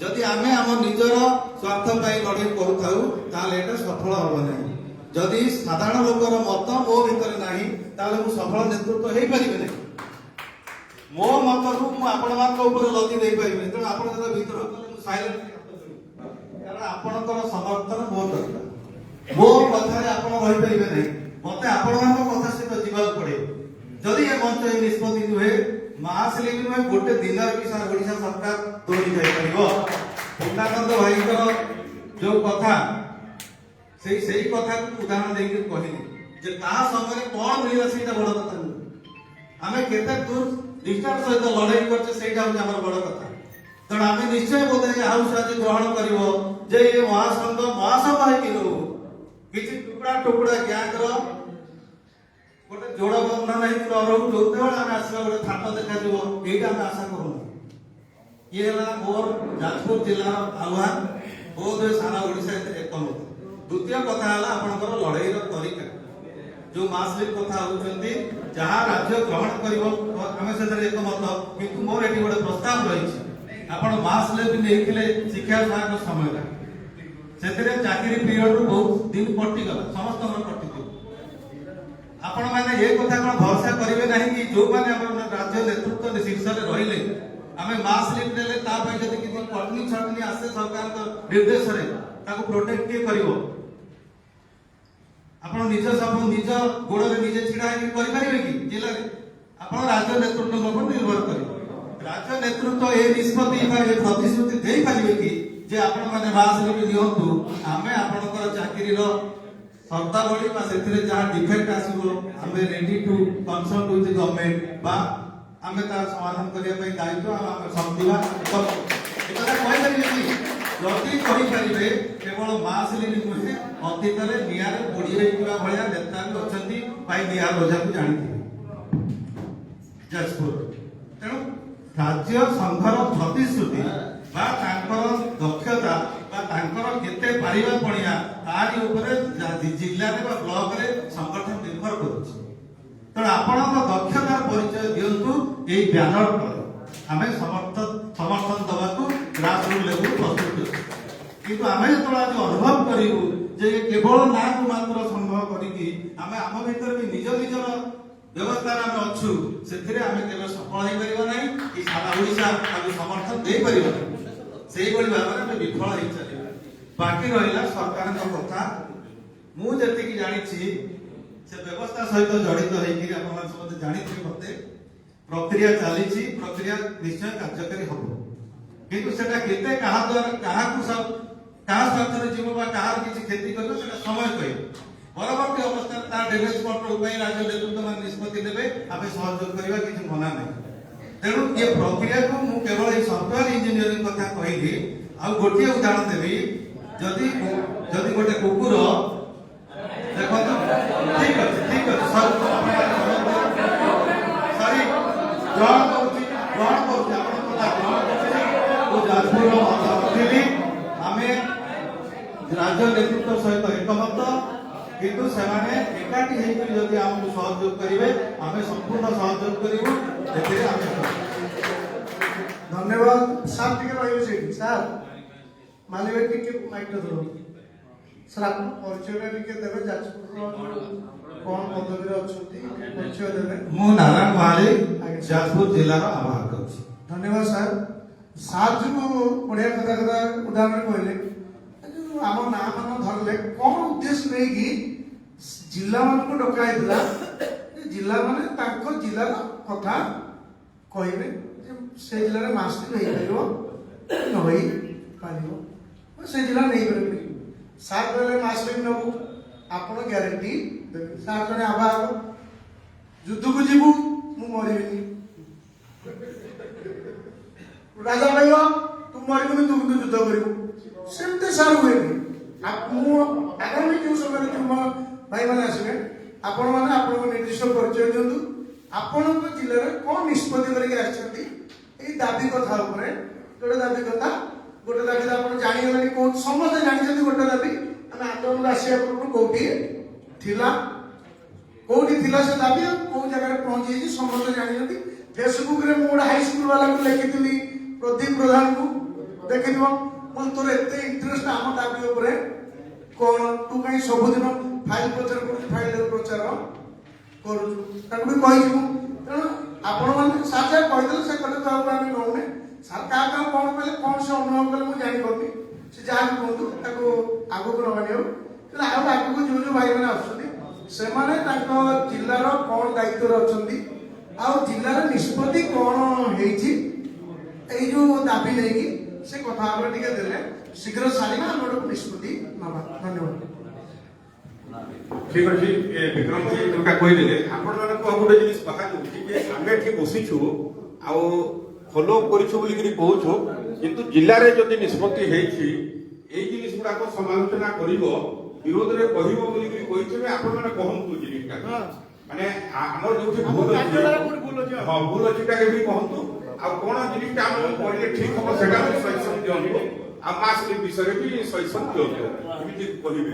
ଯଦି ଆମେ ଆମ ନିଜର ସ୍ୱାର୍ଥ ପାଇଁ ଲଢେଇ କରୁଥାଉ ତାହେଲେ ଏଟା ସଫଳ ହବ ନାହିଁ। ଯଦି ସାଧାରଣ ଲୋକର ମତ ମୋ ଭିତରେ ନାହିଁ ତାହେଲେ ମୁଁ ସଫଳ ନେତୃତ୍ୱ ହେଇପାରିବି ନାହିଁ। ମୋ ମତକୁ ମୁଁ ଆପଣମାନଙ୍କ ଉପରେ ଲଦି ଦେଇପାରିବିନି। ତେଣୁ ଆପଣ ଯେତେବେଳେ ବିଦ୍ରୋହ କଲେ ମୁଁ ସାଇଲେଣ୍ଟ କାରଣ ଆପଣଙ୍କର ସମର୍ଥନ ମୋ ଦରକାର। ମୋ କଥାରେ ଆପଣ ରହିପାରିବେ ନାହିଁ। ମତେ ଆପଣମାନଙ୍କ କଥା ସହିତ ଯିବାକୁ ପଡିବ। ଯଦି ଏ ମଞ୍ଚ ଏ ନିଷ୍ପତ୍ତି ନୁହେଁ ମହାସିଲିଂ ନୁହେଁ ଗୋଟେ ଦିନରେ ବି ଓଡ଼ିଶା ସରକାର ଦୌଡ଼ି ଯାଇପାରିବ। ପୂର୍ଣ୍ଣାନନ୍ଦ ଭାଇଙ୍କର ଯୋଉ କଥା ସେଇ କଥାକୁ ଉଦାହରଣ ଦେଇକି କହିଲି ଯେ କାହା ସମୟରେ କଣ ମିଳିଲା ସେଇଟା ବଡ କଥା ନୁହେଁ। ଆମେ କେତେ ଦୂର ଡିଷ୍ଟାନ୍ସ ସହିତ ଲଢେଇ କରୁଛେ ସେଇଟା ହଉଛି ଆମର ବଡ କଥା। ତେଣୁ ଆମେ ନିଶ୍ଚୟ ବୋଧେ ହାଉସ ଆଜି ଗ୍ରହଣ କରିବ ଯେ ଏ ମହାସଂଘ ହେଇକି ରହୁ। କିଛି ଟୁକୁଡା ଗ୍ୟାଙ୍ଗର ଗୋଟେ ଯୋଡ ବନ୍ଧନ ହେଇକି ରହୁ। ଯୋଉତେବେଳେ ଆମେ ଆସିବା ଗୋଟେ ଥାଟ ଦେଖାଯିବ ଏଇଟା ଆମେ ଆଶା କରୁନୁ। ଇଏ ହେଲା ମୋର ଯାଜପୁର ଜିଲ୍ଲାର ଆହ୍ୱାନ। ବହୁତ ସାରା ଓଡ଼ିଶା ଏଥିରେ ଏକମତ। ଦ୍ୱିତୀୟ କଥା ହେଲା ଆପଣଙ୍କର ଲଢେଇର ତରିକା। ଯୋଉ ମାସଲିକ୍ କଥା ହଉଛନ୍ତି ଯାହା ରାଜ୍ୟ ଗ୍ରହଣ କରିବ ଆମେ ସେଥିରେ ଏକମତ। କିନ୍ତୁ ମୋର ଏଠି ଗୋଟେ ପ୍ରସ୍ତାବ ରହିଛି। ଆପଣ ମାସଲିକ୍ ନେଇଥିଲେ ଶିକ୍ଷା ବିଭାଗ ସମୟରେ ସେଥିରେ ଚାକିରି ପିରିୟଡରୁ ବହୁତ ଦିନ କଟିଗଲା ସମସ୍ତଙ୍କର କଟିଯିବ। ଆପଣ ମାନେ ଏ କଥା କଣ ଭରସା କରିବେ ନାହିଁ କି ଯୋଉମାନେ ଆମର ରାଜ୍ୟ ନେତୃତ୍ୱ ଶୀର୍ଷରେ ରହିଲେ ଆମେ ମାସଲିକ୍ ନେଲେ ତା ପାଇଁ ଯଦି କିଛି କଟନି ଛଟନି ଆସେ ସରକାରଙ୍କ ନିର୍ଦ୍ଦେଶରେ ତାକୁ ପ୍ରୋଟେକ୍ଟ କିଏ କରିବ? ଆପଣ ନିଜ ଗୋଡରେ ନିଜେ ଛିଡା ହେଇକି କରିପାରିବେ କି ଜିଲ୍ଲାରେ? ଆପଣ ରାଜ୍ୟ ନେତୃତ୍ୱ ଉପରେ ନିର୍ଭର କରିବେ। ରାଜ୍ୟ ନେତୃତ୍ୱ ଏ ନିଷ୍ପତ୍ତି ବା ଏ ପ୍ରତିଶ୍ରୁତି ଦେଇପାରିବେ କି ଯେ ଆପଣ ମାନେ ମାସଲିକ୍ ନିଅନ୍ତୁ ଆମେ ଆପଣଙ୍କର ଚାକିରିର ସର୍ତ୍ତାବଳୀ ବା ସେଥିରେ ଯାହା ଡିଫେକ୍ଟ ଆସିବ ଆମେ ready to consult with government ବା ଆମେ ତାର ସମାଧାନ କରିବା ପାଇଁ ଦାୟିତ୍ୱ ଆମେ ଶକ୍ତିବା ଏକଥା କହିପାରିବେ କି? ଯଦି କହିପାରିବେ କେବଳ ମାସଲିକ୍ ନୁହେଁ ଅତୀତରେ ନିଆଁରେ ପୋଡ଼ି ହୋଇଥିବା ଭଳିଆ ନେତା ବି ଅଛନ୍ତି ଭାଇ ନିଆଁ ରୋଜାକୁ ଜାଣିଥିବେ ଯାଜପୁର। ତେଣୁ ରାଜ୍ୟ ସଂଘର ପ୍ରତିଶ୍ରୁତି ବା ତାଙ୍କର ଦକ୍ଷତା ବା ତାଙ୍କର କେତେ ପାରିବା ପଣିଆ ତାରି ଉପରେ ଜିଲ୍ଲାରେ ବା ବ୍ଲକରେ ସଂଗଠନ ନିର୍ଭର କରୁଛି। ତେଣୁ ଆପଣଙ୍କ ଦକ୍ଷତାର ପରିଚୟ ଦିଅନ୍ତୁ ଏଇ ବ୍ୟାନର ତଳେ। ଆମେ ସମର୍ଥନ ଦବାକୁ ଗ୍ରାସରୁଟ୍ ଲେଭେଲ ପ୍ରସ୍ତୁତ ଅଛୁ। କିନ୍ତୁ ଆମେ ଯେତେବେଳେ ଆଜି ଅନୁଭବ କରିବୁ ଯେ କେବଳ ନାଁକୁ ମାତ୍ର ସଂଗ୍ରହ କରିକି ଆମେ ଆମ ଭିତରେ ବି ନିଜର ବ୍ୟବସ୍ଥାରେ ଆମେ ଅଛୁ ସେଥିରେ ଆମେ କେବେ ସଫଳ ହେଇପାରିବା ନାହିଁ। କି ସାରା ଓଡ଼ିଶା ତାକୁ ସମର୍ଥନ ଦେଇପାରିବ ନାହିଁ। ସେଇଭଳି ଭାବରେ ଆମେ ବିଫଳ ହେଇ ଚାଲିବା। ବାକି ରହିଲା ସରକାରଙ୍କ କଥା। ମୁଁ ଯେତିକି ଜାଣିଛି ସେ ବ୍ୟବସ୍ଥା ସହିତ ଜଡ଼ିତ ହେଇକି ଆପଣମାନେ ସମସ୍ତେ ଜାଣିଥିବେ ମତେ ପ୍ରକ୍ରିୟା ଚାଲିଛି। ପ୍ରକ୍ରିୟା ନିଶ୍ଚୟ କାର୍ଯ୍ୟକାରୀ ହବ। କିନ୍ତୁ ସେଟା କେତେ କାହା ଦ୍ୱାରା କାହା ସ୍ୱାର୍ଥରେ ଯିବ ବା କାହାର କିଛି କ୍ଷତି କରିବ ସେଟା ସମୟ କହିବ। ପରବର୍ତ୍ତୀ ଅବସ୍ଥାରେ ତା ଡ୍ୟାମେଜ କଣ୍ଟ୍ରୋଲ ପାଇଁ ରାଜ୍ୟ ନେତୃତ୍ୱ ମାନେ ନିଷ୍ପତ୍ତି ନେବେ। ଆମେ ସହଯୋଗ କରିବା କିଛି ମନା ନାହିଁ। ତେଣୁ ଏ ପ୍ରକ୍ରିୟାକୁ ମୁଁ କେବଳ ଏଇ ସଫ୍ଟୱେୟାର ଇଞ୍ଜିନିୟରିଂ କଥା କହିଲି। ଆଉ ଗୋଟିଏ ଉଦାହରଣ ଦେବି। ଯଦି ଗୋଟେ କୁକୁର ଦେଖନ୍ତୁ ଠିକ ଅଛି ସରି ଗ୍ରହଣ କରୁଛି ମୁଁ ଯାଜପୁରର ଥିଲି। ଆମେ ରାଜ୍ୟ ନେତୃତ୍ୱ ସହିତ ଏକମତ। କିନ୍ତୁ ସେମାନେ ଏକାଠି ହେଇକରି ଯଦି ଆମକୁ ସହଯୋଗ କରିବେ ଆମେ ସମ୍ପୂର୍ଣ୍ଣ ସହଯୋଗ କରିବୁ। ଏଥିରେ ଆମେ ଧନ୍ୟବାଦ। ସାର୍ ଟିକେ ରହିବେ ସେଇଠି। ସାର୍ ମାଲିବେ ଟିକେ ମାଇକ୍ ଧରନ୍ତୁ। ସାର୍ ଆପଣ ପରିଚୟଟା ଟିକେ ଦେବେ ଯାଜପୁରର କଣ ପଦବୀରେ ଅଛନ୍ତି ପରିଚୟ ଦେବେ। ମୁଁ ନାରାୟଣ ମହାଳି ଯାଜପୁର ଜିଲ୍ଲାର ଆବାହକ ଅଛି। ଧନ୍ୟବାଦ ସାର୍। ସାର୍ ଯୋଉ ବଢିଆ କଥା ଉଦାହରଣ କହିଲେ ଆମ ନାଁ ମାନ ଧରିଲେ କଣ ଉଦ୍ଦେଶ୍ୟ ନେଇକି ଜିଲ୍ଲାମାନଙ୍କୁ ଡକା ହେଇଥିଲା। ଜିଲ୍ଲା ମାନେ ତାଙ୍କ ଜିଲ୍ଲାର କଥା କହିବେ ଯେ ସେ ଜିଲ୍ଲାରେ ମାସଲିକ୍ ହେଇପାରିବ ନ ହେଇପାରିବ ସେ ଜିଲ୍ଲା ନେଇପାରିବେ। ସାର୍ କହିଲେ ମାସଲିକ୍ ନେବୁ ଆପଣ ଗ୍ୟାରେଣ୍ଟି ଦେବେ। ସାର୍ ଜଣେ ଆବାହକ, ଯୁଦ୍ଧକୁ ଯିବୁ ମୁଁ ମରିବିନି, ରାଜା କହିବ ତୁ ମରିବୁନି, ତୁ କିନ୍ତୁ ଯୁଦ୍ଧ କରିବୁ, ସେମିତି ସାର୍ ହୁଏନି। ମୁଁ ଆଗାମୀ ଯେଉଁ ସମୟରେ ଯୁବ ଭାଇମାନେ ଆସିବେ, ଆପଣମାନେ ଆପଣଙ୍କ ନିର୍ଦ୍ଦିଷ୍ଟ ପରିଚୟ ଦିଅନ୍ତୁ, ଆପଣଙ୍କ ଜିଲ୍ଲାରେ କ'ଣ ନିଷ୍ପତ୍ତି କରିକି ଆସିଛନ୍ତି ଏଇ ଦାବି କଥା ଉପରେ। ଗୋଟେ ଦାବି କଥା, ଗୋଟେ ଦାବି ଆପଣ ଜାଣିଗଲେଣି, କୋଉ ସମସ୍ତେ ଜାଣିଛନ୍ତି ଗୋଟେ ଦାବି ଆମେ ଆନ୍ଦୋଳନ ଆସିବା ପୂର୍ବରୁ କୋଉଠି ଥିଲା ସେ ଦାବି, ଆଉ କୋଉ ଜାଗାରେ ପହଞ୍ଚିଯାଇଛି ସମସ୍ତେ ଜାଣିଛନ୍ତି। ଫେସବୁକରେ ମୁଁ ଗୋଟେ ହାଇସ୍କୁଲ ବାଲାକୁ ଲେଖିଥିଲି, ପ୍ରଦୀପ ପ୍ରଧାନକୁ ଦେଖିଥିବ, ମୁଁ ତୋର ଏତେ ଇଣ୍ଟରେଷ୍ଟ ଆମ ଦାବି ଉପରେ କ'ଣ, ତୁ କାହିଁ ସବୁଦିନ ଫାଇଲ ପ୍ରଚାର କରୁଛୁ, ଫାଇଲର ପ୍ରଚାର କରୁଛୁ, ତାକୁ ବି କହିଛୁ। ତେଣୁ ଆପଣମାନେ ସାର୍ ଯାହା କହିଦେଲେ ସେ କଥା ତ ଆଉ ଆମେ ନଉନେ। ସାର୍ କାହା କାହା କ'ଣ କହିଲେ, କ'ଣ ସେ ଅନୁଭବ କଲେ ମୁଁ ଜାଣିପାରୁନି, ସେ ଯାହା ବି କୁହନ୍ତୁ ତାକୁ ଆଗକୁ ନବାନି। ଆଉ କିନ୍ତୁ ଆଉ ଆଗକୁ ଯେଉଁ ଭାଇମାନେ ଆସୁଛନ୍ତି ସେମାନେ ତାଙ୍କ ଜିଲ୍ଲାର କ'ଣ ଦାୟିତ୍ୱରେ ଅଛନ୍ତି, ଆଉ ଜିଲ୍ଲାର ନିଷ୍ପତ୍ତି କ'ଣ ହେଇଛି ଏଇ ଯେଉଁ ଦାବି ନେଇକି ସେ କଥା ଆମେ ଟିକେ ଦେଲେ ଶୀଘ୍ର ସାରିବା, ଆମେ ଗୋଟେ ନିଷ୍ପତ୍ତି ନେବା। ଧନ୍ୟବାଦ। ঠিক আছে বিক্রম জি তোকা কইদেলে আপন মানে গোটে জিনিস কথা যাচ্ছে যে আমি এটি বসিছু আও ফলো করিছু বলি কি কହୁଛୁ, কিন্তু জিল্লারে যদি নিষ্পত্তি হেইছি এই জিনিস গুড়াক সমালোচনা করিব, বিরোধরে কহিব বলি কি কইছবে, আপন মানে কহন্তু জিনিসটা মানে আমার যেউঠি ভুল আছে, হ্যাঁ ভুল আছে তাকে বি কহন্তু, আর কোন জিনিসটা আমি করিলে ঠিক হবো সেটা সজেশন দিয়ন্তু, আর মাস বিষয়ে বি সজেশন দিয়ন্তু, এমিতি কহিবে।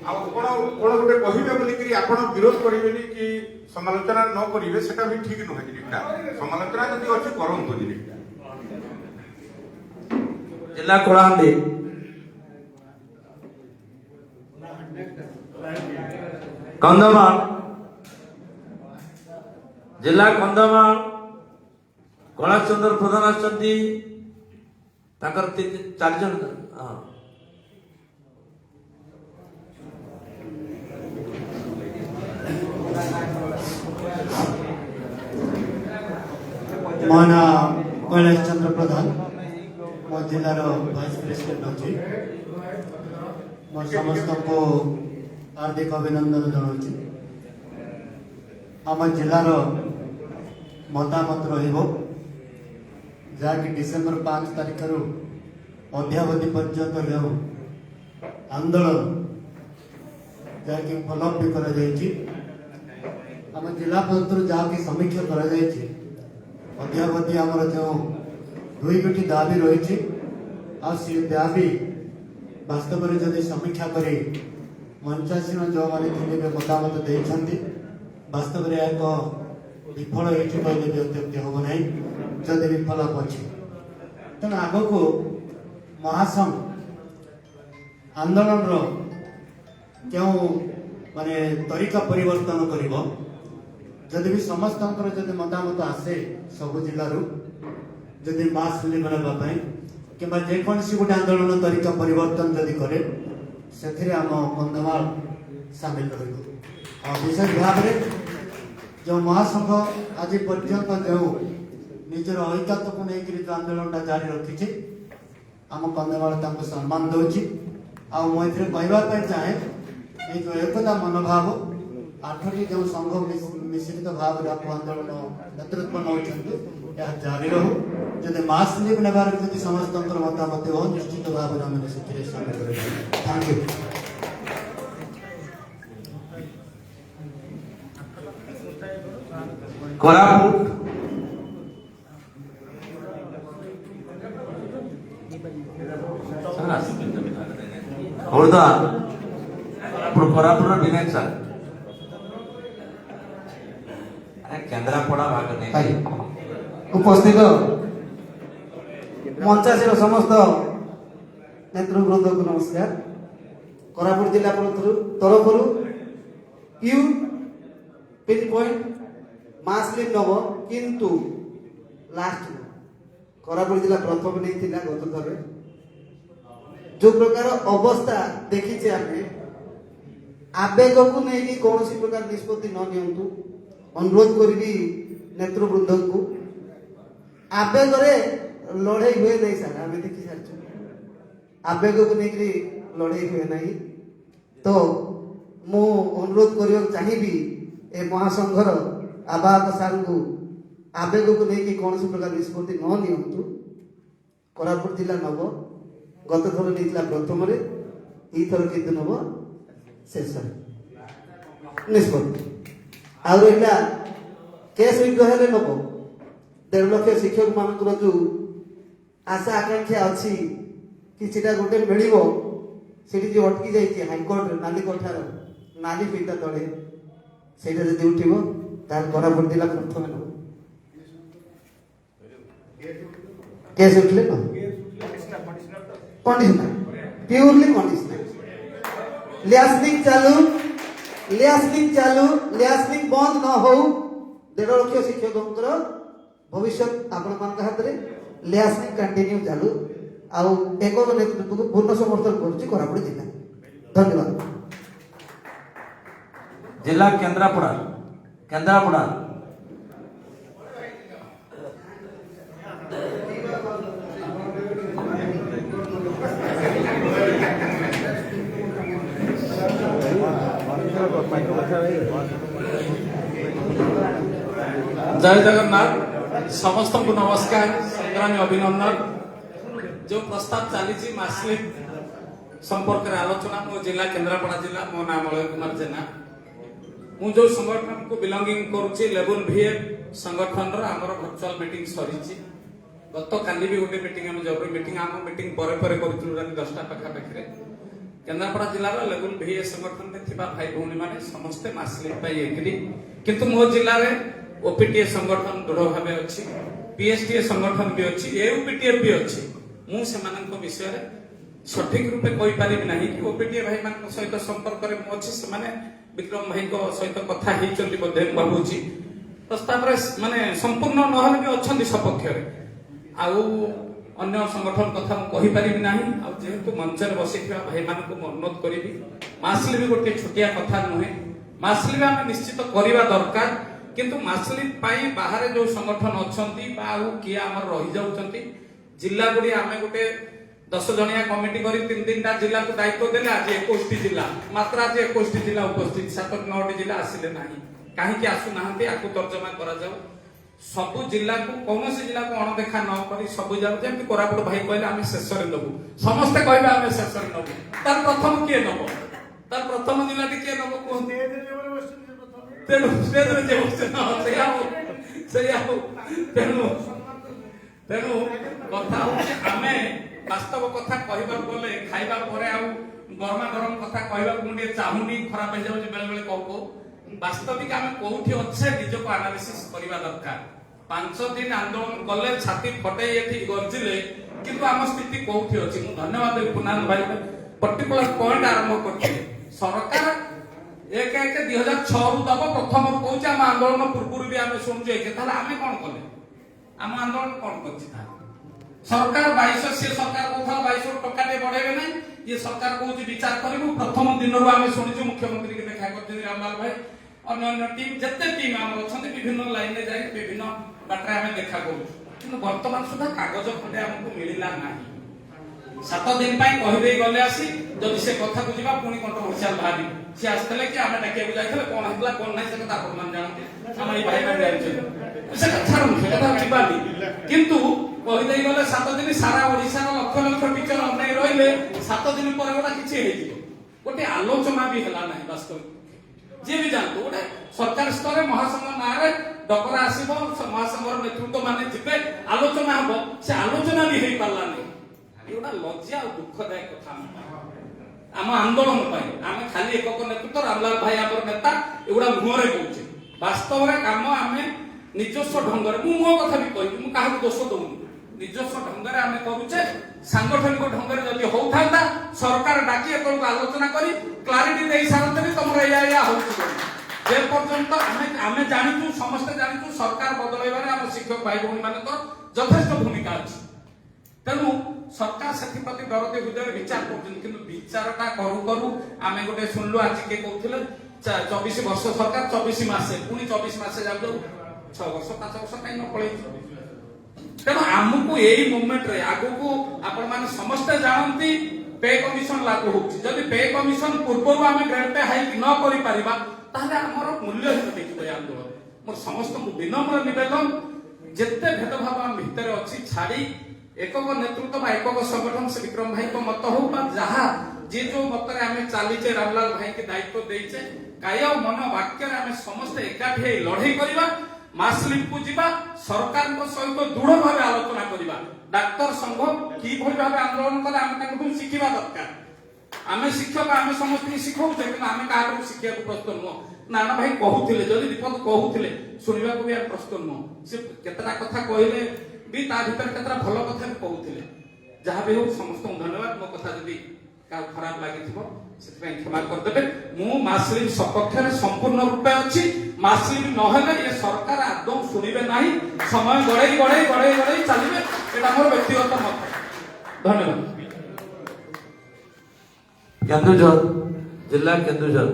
ଆଉ କ'ଣ ଗୋଟେ କହିବେ ବୋଲିକିରି ଆପଣ ବିରୋଧ କରିବେନି କି ସମାଲୋଚନା ନ କରିବେ, ସେଟା ବି ଠିକ ନୁହେଁ। ଜିନିଷଟା ସମାଲୋଚନା ଯଦି ଅଛି କରନ୍ତୁ ଜିନିଷଟା। ଜିଲ୍ଲା କଳାହାଣ୍ଡି କନ୍ଧମାଳ, ଜିଲ୍ଲା କନ୍ଧମାଳ କୈଳାସ ପ୍ରଧାନ ଆସିଛନ୍ତି, ତାଙ୍କର 4 ଜଣ। ମୋ ନାଁ କୈଳାସ ଚନ୍ଦ୍ର ପ୍ରଧାନ, ମୋ ଜିଲ୍ଲାର ଭାଇସ୍ ପ୍ରେସିଡେଣ୍ଟ ଅଛି। ମୁଁ ସମସ୍ତଙ୍କୁ ହାର୍ଦ୍ଦିକ ଅଭିନନ୍ଦନ ଜଣାଉଛି। ଆମ ଜିଲ୍ଲାର ମତାମତ ରହିବ ଯାହାକି ଡିସେମ୍ବର 5 ତାରିଖରୁ ଅଦ୍ୟାବଧି ପର୍ଯ୍ୟନ୍ତ ଯେଉଁ ଆନ୍ଦୋଳନ ଯାହାକି ଫଲୋଅପ୍ ବି କରାଯାଇଛି, ଆମ ଜିଲ୍ଲା ପକ୍ଷରୁ ଯାହାକି ସମୀକ୍ଷା କରାଯାଇଛି, ଅଦ୍ୟାବଧି ଆମର ଯେଉଁ 2ଟି ଦାବି ରହିଛି, ଆଉ ସେ ଦାବି ବାସ୍ତବରେ ଯଦି ସମୀକ୍ଷା କରି ମଞ୍ଚାସୀନ ଯେଉଁମାନେ ଥିଲେ ମତାମତ ଦେଇଛନ୍ତି, ବାସ୍ତବରେ ଏକ ବିଫଳ ହେଇଛି କହିଲେ ବି ଅତ୍ୟୁକ୍ତି ହେବ ନାହିଁ, ଯଦି ବିଫଳ ଅଛି। ତେଣୁ ଆଗକୁ ମହାସଂଘ ଆନ୍ଦୋଳନର କେଉଁ ମାନେ ତରିକା ପରିବର୍ତ୍ତନ କରିବ, ଯଦି ବି ସମସ୍ତଙ୍କର ଯଦି ମତାମତ ଆସେ ସବୁ ଜିଲ୍ଲାରୁ, ଯଦି ମାସ୍ ରିଲିଫ୍ ନେବା ପାଇଁ କିମ୍ବା ଯେକୌଣସି ଗୋଟେ ଆନ୍ଦୋଳନ ତରିକା ପରିବର୍ତ୍ତନ ଯଦି କରେ, ସେଥିରେ ଆମ କନ୍ଧମାଳ ସାମିଲ ରହିବ। ଆଉ ବିଶେଷ ଭାବରେ ଯେଉଁ ମହାସଂଘ ଆଜି ପର୍ଯ୍ୟନ୍ତ ଯେଉଁ ନିଜର ଐକ୍ୟତାକୁ ନେଇକରି ଯେଉଁ ଆନ୍ଦୋଳନଟା ଜାରି ରଖିଛି, ଆମ କନ୍ଧମାଳ ତାଙ୍କୁ ସମ୍ମାନ ଦେଉଛି। ଆଉ ମୁଁ ଏଥିରେ କହିବା ପାଇଁ ଚାହେଁ, ଏଇ ଯେଉଁ ଏକତା ମନୋଭାବ 8ଟି ଯେଉଁ ସଂଘ ମିଶ୍ରିତ ଭାବରେ ଆକୁ ଆନ୍ଦୋଳନ ନେତୃତ୍ୱ ନେଉଛନ୍ତି, ଏହା ଜାରି ରହୁ। ଯଦି ମାସ୍ ରିଲିଫ୍ ନେବାର ଯଦି ସମସ୍ତଙ୍କର ମତାମତ ହେବ, ନିଶ୍ଚିତ ଭାବରେ ଆମେ ସେଥିରେ ସାମିଲ ରହିବୁ। Thank you. କୋରାପୁଟ ଖୋର୍ଦ୍ଧା, କୋରାପୁଟର ବିନୟ ସାର୍, କେନ୍ଦ୍ରାପଡ଼ା ଭାଗ ନେଇ ଉପସ୍ଥିତ ମଞ୍ଚାସୀର ସମସ୍ତ ନେତୃବୃନ୍ଦକୁ ନମସ୍କାର। କୋରାପୁଟ ଜିଲ୍ଲା ତରଫରୁ ୟୁ ପିନ୍ ପଏଣ୍ଟ ମାସ୍ ଲିଫ୍ ନେବ, କିନ୍ତୁ ଲାଷ୍ଟ କୋରାପୁଟ ଜିଲ୍ଲା ପ୍ରଥମ ନେଇଥିଲା ଗତ ଥରେ। ଯୋଉ ପ୍ରକାର ଅବସ୍ଥା ଦେଖିଛେ ଆମେ, ଆବେଗକୁ ନେଇକି କୌଣସି ପ୍ରକାର ନିଷ୍ପତ୍ତି ନ ନିଅନ୍ତୁ, ଅନୁରୋଧ କରିବି ନେତୃବୃନ୍ଦଙ୍କୁ। ଆବେଗରେ ଲଢ଼େଇ ହୁଏ ନାହିଁ ସାର୍, ଆମେ ଦେଖି ସାରିଛୁ। ଆବେଗକୁ ନେଇକରି ଲଢ଼େଇ ହୁଏ ନାହିଁ। ତ ମୁଁ ଅନୁରୋଧ କରିବାକୁ ଚାହିଁବି ଏ ମହାସଂଘର ଆବାହକ ସାର୍ଙ୍କୁ ଆବେଗକୁ ନେଇକି କୌଣସି ପ୍ରକାର ନିଷ୍ପତ୍ତି ନ ନିଅନ୍ତୁ। କୋରାପୁଟ ଜିଲ୍ଲା ନବ, ଗତ ଥର ନେଇଥିଲା ପ୍ରଥମରେ, ଏଇଥର କିନ୍ତୁ ନବ ଶେଷରେ ନିଷ୍ପତ୍ତି। ଆଉ ରହିଲା କେସ୍ ୱିଡ୍ର ହେଲେ ନବ। 1.5 ଲକ୍ଷ ଶିକ୍ଷକ ମାନଙ୍କର ଯୋଉ ଆଶା ଆକାଂକ୍ଷା ଅଛି କିଛିଟା ଗୋଟେ ମିଳିବ, ସେଠି ଯୋଉ ଅଟକି ଯାଇଛି ହାଇକୋର୍ଟରେ ନାଲି କୋଠାର ନାଲି ଫିତା ତଳେ, ସେଇଟା ଯଦି ଉଠିବ ତାହେଲେ କୋରାପୁଟ ଜିଲ୍ଲା ପ୍ରଥମେ ନବ। କେସ୍ ଉଠିଲେ ନ କଣ୍ଡିସନାଲ, ପ୍ୟୁରଲି କଣ୍ଡିସନାଲ। ଲିଆସନିଂ ଚାଲୁ, ଲିଆସନିଂ ବନ୍ଦ ନ ହଉ। 1.5 ଲକ୍ଷ ଶିକ୍ଷକଙ୍କର ଭବିଷ୍ୟତ ଆପଣମାନଙ୍କ ହାତରେ। ଲିଆସନିଂ କଣ୍ଟିନ୍ୟୁ ଚାଲୁ। ଆଉ ଏକକ ନେତୃତ୍ୱକୁ ପୂର୍ଣ୍ଣ ସମର୍ଥନ କରୁଛି କୋରାପୁଟ ଜିଲ୍ଲା। ଧନ୍ୟବାଦ। ଜିଲ୍ଲା କେନ୍ଦ୍ରାପଡ଼ା। जय जगन्नाथ। समस्त को नमस्कार, संग्रामी अभिनंदन। जो प्रस्ताव चली मास्लिक संपर्क में आलोचना, मो जिला केन्द्रापड़ा जिला, मो नाम अलय कुमार जेना। मु जो संगठन को बिलंगिंग करुच्ची लेवल VF संगठन आमर वर्चुअल मीटिंग सरी। गत काली भी गोटे मीटिंग आम जरूरी मीटिंग आम मीटिंग पर करूँ रात 10टा पाखापाखि केन्द्रापड़ा जिलार लेवल VF संगठन में भाई भौणी मैंने समस्ते मास्लिक एग्री, किंतु मो जिले में OPTA संगठन दृढ़ भाव अच्छी, PSTA संगठन भी अच्छी, AUPTF भी अच्छी। मु से विषय सठिक रूपे कही पारि ना कि OPTA भाई मान सहित संपर्क में अच्छी, से विक्रम भाई सहित कथा होते भावुची। प्रस्ताव माने संपूर्ण नहले भी अच्छा सपक्ष आउ अन्य संगठन कथा कही पारि ना। जेहेतु मंच में बसी भाई मान को अनुरोध करी, मासली भी गोटे छोटिया कथा नुहे। मासली आम निश्चित करवा दरकार, किंतु मासली बाहर जो संगठन अच्छा किए आम रही जाऊँगी। जिला गुड़ी आम गोटे 10 जनिया कमिटी करी 3-3टा जिला को दायित्व देले। आज 21टी जिला, मात्र आज 21टी जिला उपस्थित, 7-9टी जिला आसिले ना। कहीं आसुना आपको तर्जमा करा जाऊ। सबु जिला को कौन जिला को अणदेखा न करी सबु जिला जमी कोरापुट भाई कहले आम शेष नबू, समस्ते कह आम शेष नबू। तार प्रथम किए नब, तार प्रथम जिला किए नब कहते तेणु तेणु कथा आम वास्तव कथा कहवा गले खाइबा गरमा गरम कथा कहवा मुझे चाहूनी खराब हो जाए बेले बेले कहू। वास्तविक आम कौटी अच्छे निजक आनालिसिस करवा दरकार। 5 दिन आंदोलन कले छाती फटे ये गर्जिले, किंतु आम स्थिति कौटी अच्छी। धन्यवाद पुनाल भाई पर्टिकुलर पॉइंट आरंभ कर सरकार 1/1/2006 दब प्रथम कौच आम आंदोलन पूर्व भी आम शुणुचे आम कौन कले आम आंदोलन कौन कर सरकार 22 सी सरकार कहता 22 टका बढ़ेबे ना। ये सरकार कौच विचार करूँ प्रथम दिन आम शुणुचु मुख्यमंत्री के देखा कर रामलाल भाई अन्य टीम जिते टीम आम अच्छा विभिन्न लाइन में जाए विभिन्न बाटे आम देखा करूँ, कि बर्तमान सुधा कागज खंडे आमको मिलला ना। 7 दिन कहीदे गले आसी जदि से कथा को जा पुणी कंट्रोवर्सियल बाहरी सी आसते कि आम डाकिया जाते कौन होता कौन ना से आप जानते आम ये भाई मैंने छाड़ू से कथा जानी। किंतु कहीदे गले 7 दिन सारा ओडिशा लक्ष लक्ष टीचर अनै रही 7 दिन पर गोटा कि गोटे आलोचना भी है ना। वास्तविक जी भी जानते गोटे सरकार स्तर में महासंघ ना डकरा आसब महासंघर नेतृत्व माने जीवे आलोचना हम से आलोचना भी हो पारा नहीं। एगुड़ा लज्जा और दुखदायक कथा आम आंदोलन आम खाली एकक नेतृत्व रामलाल भाई आम नेता एगुड़ा मुहरे कहे वास्तव में कम आम निजस्व ढंग मो कथा भी कही मुझे दोष दौनी निजस्व ढंग आम करुचे सांगठनिक ढंग जदि होता सरकार डाकी एक आलोचना करी क्लारिटी दे सारते भी तुम या जे पर्यंत आम जाचु समस्ते जाचु सरकार बदल आम शिक्षक भाई भौणी मान यथेष भूमिका अच्छी। तेणु सरकार से दरदी हृदय विचार कर विचारटा करू करू आम गोटे शुणलु आज किए कहते 24 वर्ष सरकार 24 मासे पुणी 24 मासे जाऊ 6 वर्ष 5 वर्ष कहीं न पड़े। तेणु आमको यही मुवमेंट रे आगु को आपण माने समस्ते जानती पे कमिशन लागू होउछि जदि पे कमिशन पूर्वरु आमे ग्रेड पे हाइक न करि परिबा ताहले हमर मूल्य हित देखिबे आंदोलन मोर समस्त को विनम्र निवेदन जेते भेदभाव हम भितर अछि छाड़ी एकक नेतृत्व बा एकक संगठन से विक्रम भाई को मत हो बा जहा जे जो मतरे आमे चालीचे रामलाल भाई के दायित्व देइचे काय मन वाक्य रे आमे समस्त एकाठी लड़ाई करिबा मासलिप को जीवा सरकार को सहित दृढ़ भाव आलोचना करिबा डाक्टर संघ की भली भाव आंदोलन कले आमे ताकू शिखिबा दरकार आमे शिक्षक आमे समस्त शिखौछे कि आमे काहू शिखिया को प्रस्तुत न नाना भाई कहूथिले जदि विपद कहूथिले सुनिबा को भी प्रस्तुत न से केतरा कथा कहिले भी ता भीतर केतरा भलो कथा भी कहूथिले जहा भी हो समस्त धन्यवाद मो कथा जदि का खराब लागिथिबो सेति क्षमा कर देबे मु मासलिम सपक्ष रे संपूर्ण रूपे अछि मासलिम न हेले ये सरकार आदौ सुनिबे नाही समय गड़े चलिबे एटा मोर व्यक्तिगत मत धन्यवाद केन्दुझर जिला केन्दुझर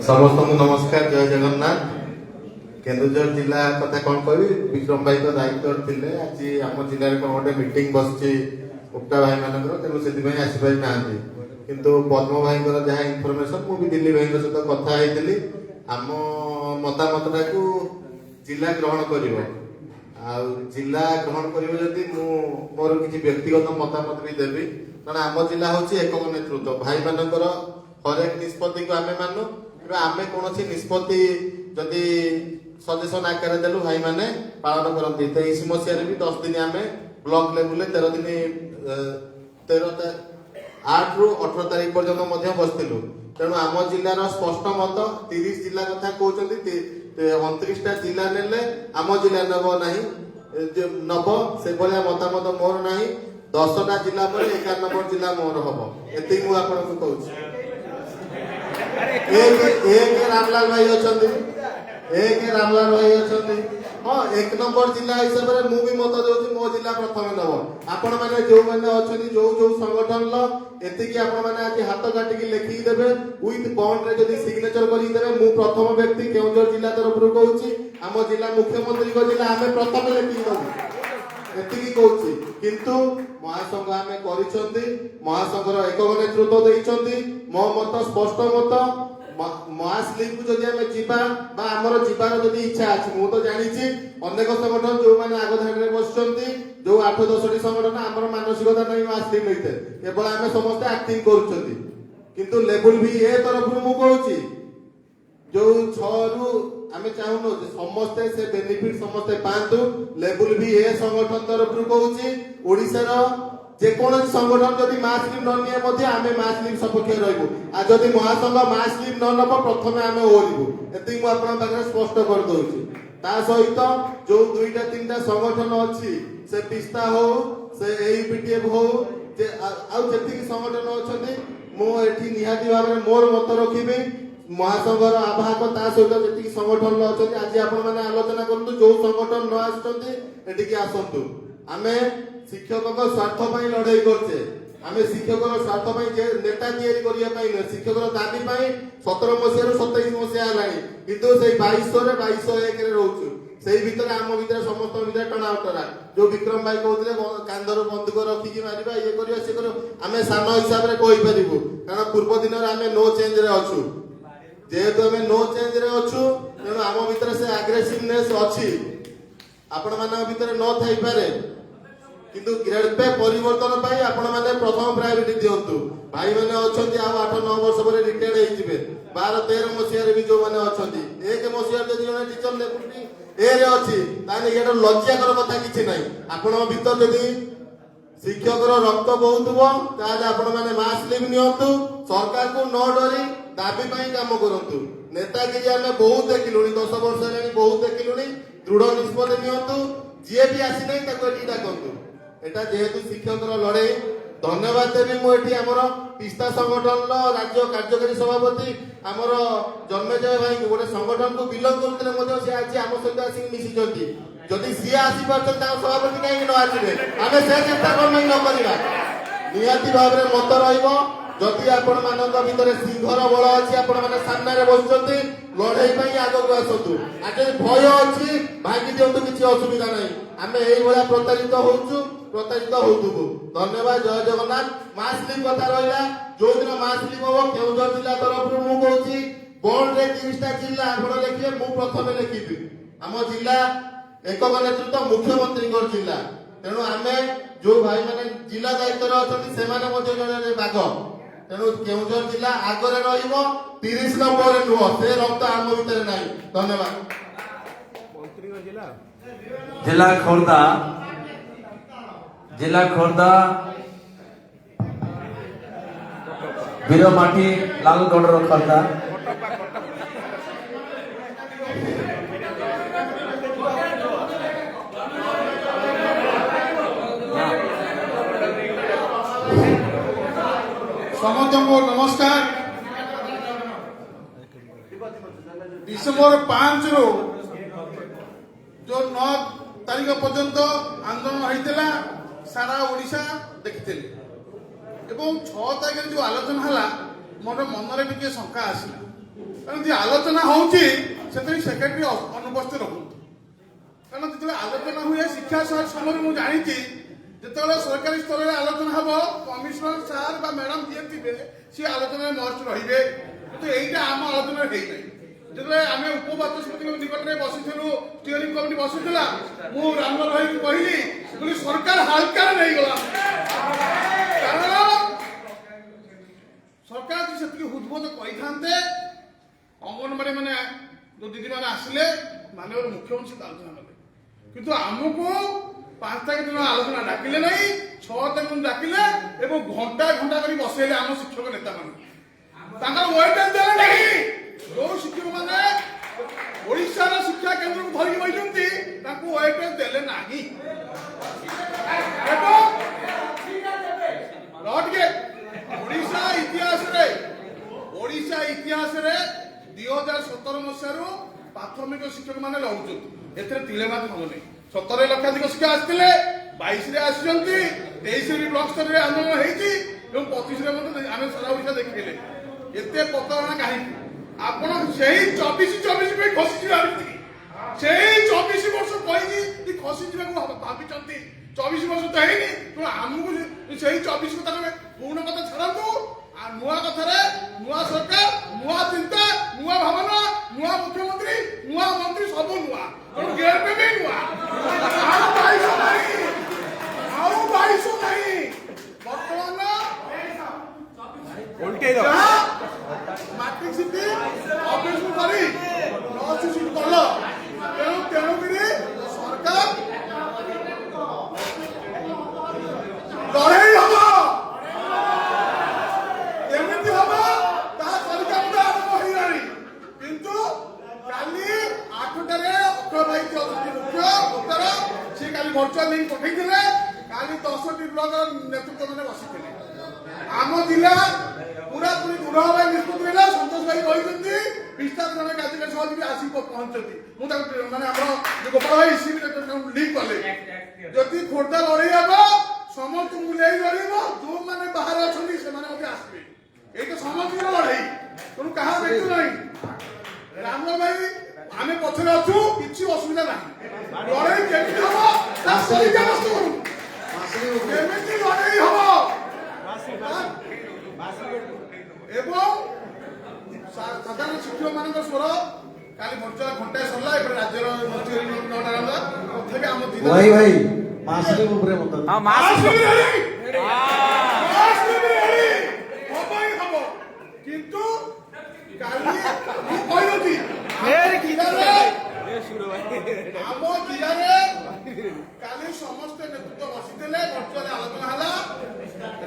समस्त नमस्कार जय जगन्नाथ केन्दुझर जिला कथा कौन कही विक्रम भाई तो दायित्व थिले आज आम जिले में गोटे मीटिंग बसची उपटा भाई मानकर तेणु से आसीपारि ना किंतु पद्म भाई जहाँ इनफर्मेशन मुझे दिल्ली भाई सहित कथा होती आम मतामतटा को जिला ग्रहण कर जिला ग्रहण कर मोर किसी व्यक्तिगत मतामत भी देवी कारण आम जिला हूँ एकक नेतृत्व भाई मानकर हरेक निष्पत्ति को आम मानु आम कौन निष्पत्ति जदि सजेसन आकार देलु भाई माने पालन करती 23 मसीह भी 10 दिन आम ब्लॉक लेवल 13 दिन 8 रु 18 तारीख पर्यंत बसलु तेणु आम जिलार स्पष्ट मत 30 जिला कथा कहते 29टा जिला नेले आम जिला नब ना नब से भाया मतामत मोर ना 10टा जिला पर 11 नंबर जिला मोर हम ये मुझे कहूँ एक रामलाल भाई अच्छा हाँ 1 नंबर जिला हिसाब से मुझे मत दूसरी मो जिला प्रथम नब आपण मैंने जो मैंने अच्छा जो जो संगठन एतिकी आपण मैंने आज हाथ काटिकी लिखिकी देवे विथ बॉन्ड रे जदी सिग्नेचर करी देवे मु प्रथम व्यक्ति केउंझर जिला तरफ कहूँ आम जिला मुख्यमंत्री को जिला आम प्रथम लिखिकी देबू एतिकी कहूँ किंतु महासंघ आम कर महासंघर एकक नेतृत्व देइछंती मो मत स्पष्ट मत महास्लिप को जदि आमे जीवा बा हमर जीवार जदि इच्छा अछि मु तो जानिछि अनेक संगठन जो माने आगो धाडरे बसचंती जो 8-10 टी संगठन हमर मानसिकता नै महास्लिप नैते केवल आमे समस्त एक्टिंग करूचंती किंतु लेवल भी ए तरफ मु कहूछि जो 6 रु आमे चाहूनो जे समस्त से बेनिफिट समस्त पांतु लेवल भी ए संगठन तरफ कहूछि ओडिसा रो जे कोन संगठन जदि मास्लिम न निए मध्ये आमे मास्लिम सपक्ष रहबो आ जदि महासंघ मास्लिम न नब प्रथमे आमे ओरिबो एति मु आपन पाखरे स्पष्ट कर दोछि ता सहित जो 2-3टा संगठन अछि से पिस्ता हो से एईपीटीएफ हो जे आ जति संगठन अछथि मु एठी निहाती भाबरे मोर मत रखिबे महासंघर आवाहक ता सहित जति संगठन अछथि आज आपण माने आलोचना करतु जो संगठन न आछथि एठी के आसंतु आमे शिक्षक स्वार्थ लड़ाई करछे आमे शिक्षक स्वार्थ जे नेता तैयारी करिया पाई शिक्षक दाबी 17 मसीह 27 मसीह हलानी किंतु से 2200 रे 2201 रे रहउछु सेही भीतर आम भीतर समस्त भीतर टणाउटरा जो विक्रम भाई कहउतले कांदर बंदूक रखिकी मारिबा ये करिया से करियो आमे सान हिसाब रे कहि परिबु कारण पूर्व दिन रे आमे नो चेंज रे अछु जेहेतु आमे नो चेंज रे अछु तेणु आम भीतर से एग्रेसिवनेस अछि आपण मानक भीतर न थाई पारे किंतु ग्रेड पे परिवर्तन पाई आपण माने प्रथम प्रायोरिटी दियंतु भाई माने अछंती आ 8-9 वर्ष पर रिटायर्ड होई जिवे 12-13 मसिया रे भी जो माने अछंती 1 मसिया रे जने टीचर लेबुटी ए रे अछि ताने एटा लज्जा कर कथा किछि नै आपण भीतर जदी शिक्षक रक्त बहुतबो ताले आपण माने मास लिव नियंतु सरकार को न डरी दाबी पाई काम करंतु नेतागिरी आमे बहुत देखिलुनी 10 वर्ष हेलानी बहुत देखिलुनी दृढ़ निष्पत्ति नियंतु जे भी आसी नै ताको एटा करंतु एटा जेहेतु शिक्षक लड़ाई धन्यवाद देवी मुझे आमर पिस्ता संगठन राज्य कार्यकारी सभापति आमर जन्मेजय भाई गोटे संगठन को बिलंग करते आज आम सहित आसिक मिशिंट जदि सी आसी पार्टी सभापति कहीं न आसवे आम से चेष्टा कम न करवा निहाती भाव में मत रही जदि आपण मानक भितर सिंहर बल अछि आपण माने सामने रे बसचंती लड़ाई पई आगो को आसतु आजे भय अछि भागी दियंतु किछि असुविधा नै आमे एई भला प्रतारित होउतु धन्यवाद जय जगन्नाथ मासली कथा रहला जो दिन मासली होबो केउझर जिला तरफ मु कहूची बोर्ड रे 30टा जिला आपण लेखिए मु प्रथमे लेखिबी हम जिला एकक नेतृत्व मुख्यमंत्री जिला तेणु आमे जो भाई माने जिला दायित्व अछंती सेमाने मध्ये जने बाग तेणु केउझर जिला आगरे रहिबो 30 नंबर नुह से रक्त आम भितर नाही धन्यवाद जिला खोर्धा वीरमाटी लालगढ़ खोर्धा समस्त को नमस्कार डिसेम्बर 5 रो जो 9 तारीख पर्यंत आंदोलन होता सारा ओडिशा देखते एवं 6 तारीख जो आलोचना है मोर मन टे शंका आसला कारण जो आलोचना होती सेक्रेटरी अनुपस्थित रखु कारण जो आलोचना हुए शिक्षा समय मुझे जानी जिते सरकारी स्तर में आलोचना हम कमिशनर सार बा मैडम जी थे सी आलोचना मस्ट रे तो यहीटा आम आलोचना जो आम उपबाचस्पति निकट में बसीलु स्टीयरिंग कमिटी बसीला मु रामल भाई कहली सरकार हालकार नहीं गला कारण सरकार से उद्बोध कही था अंगनवाड़ी मैंने जो दीदी मैंने आसिले माननीय मुख्यमंत्री आलोचना कले किंतु आमको 5 तारीख दिन आलोचना डाकिले नहीं 6 तारीख दिन डाकिले एवं घंटा घंटा कर बसैले आम शिक्षक नेता मान वेटेज देले नहीं जो शिक्षक मैंने ओडिशा शिक्षा केंद्र को धरिक बैठती वेटेज देले नहीं ओडिशा इतिहास रे 2017 मसीह प्राथमिक शिक्षक मैंने लड़ुं एथे तिलेमात हम नहीं 17 लक्षाधिक शिक्षक आसते 22 रे आसती 23 भी ब्लक स्तर में आंदोलन होती 25 आम सारा ओडिशा देखले एत प्रतारणा कहीं आपण से 24 में खसी से 24 वर्ष कही खसी भावी 24 वर्ष तो है तो आमको से 24 कथा पूर्ण कथा छाड़ू नुआ कथा नुआ सरकार नुआ चिंता नुआ भावना नुआ मुख्यमंत्री नुआ मंत्री सब नुआ गेट पे भी नुआ मैट्रिक सीट ऑपरेशन करी नर्स सीट कल तेणुक सरकार लड़ाई हम केमी हम तरीका मुझे आरंभ हो किंतु काली 8टार अक्षर भाई मुख्य उत्तर सी काली भर्चुआल लिंक पठे काली 10टी ब्लक नेतृत्व मैंने बसी आम जिला पूरा पूरी दृढ़ भाई निष्पत्ति है संतोष भाई कहते विस्तार जन कार्यकारी सभापति आसी पहुंचती मुझे मैंने जो गोपाल भाई सी लिंक कले जदि खोर्धा लड़ाई हम समस्त मुझे लड़ जो मैंने बाहर अच्छा से आसवे ये समस्त लड़ाई तेणु क्या देखु ना राम भाई आम पचर अच्छु कि असुविधा ना लड़ाई केमी हम केमी लड़ाई हम साधारण शिक्षक मान स्वर काली भर्चुआल घंटाए सरला राज्यर मंत्री भाई भाई मासली ऊपर मत हां मासली किंतु काली मु कहलती फेर किदारे आम जिले काली समस्त नेतृत्व बसीले भर्चुआल आलोचना हला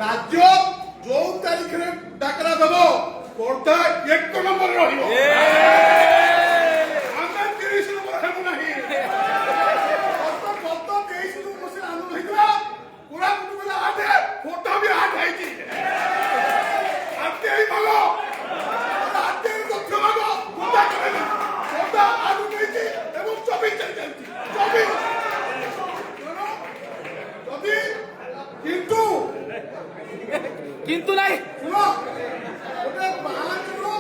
राज्य जो तारीख रे डाकरा देबो खोर्धा 1 नंबर रहिबो आमे 30 नंबर हेबु नाही कत 23 नंबर से आंदोलन हितला पूरा कुटुला आते खोर्धा भी आठ आइची आते ही भागो आते ही तो भागो खोर्धा करे खोर्धा आगु गईची एवं 24 चल जाती 24 जदी किंतु କିନ୍ତୁ ନାହିଁ ଶୁଣ ଗୋଟେ 5ରୁ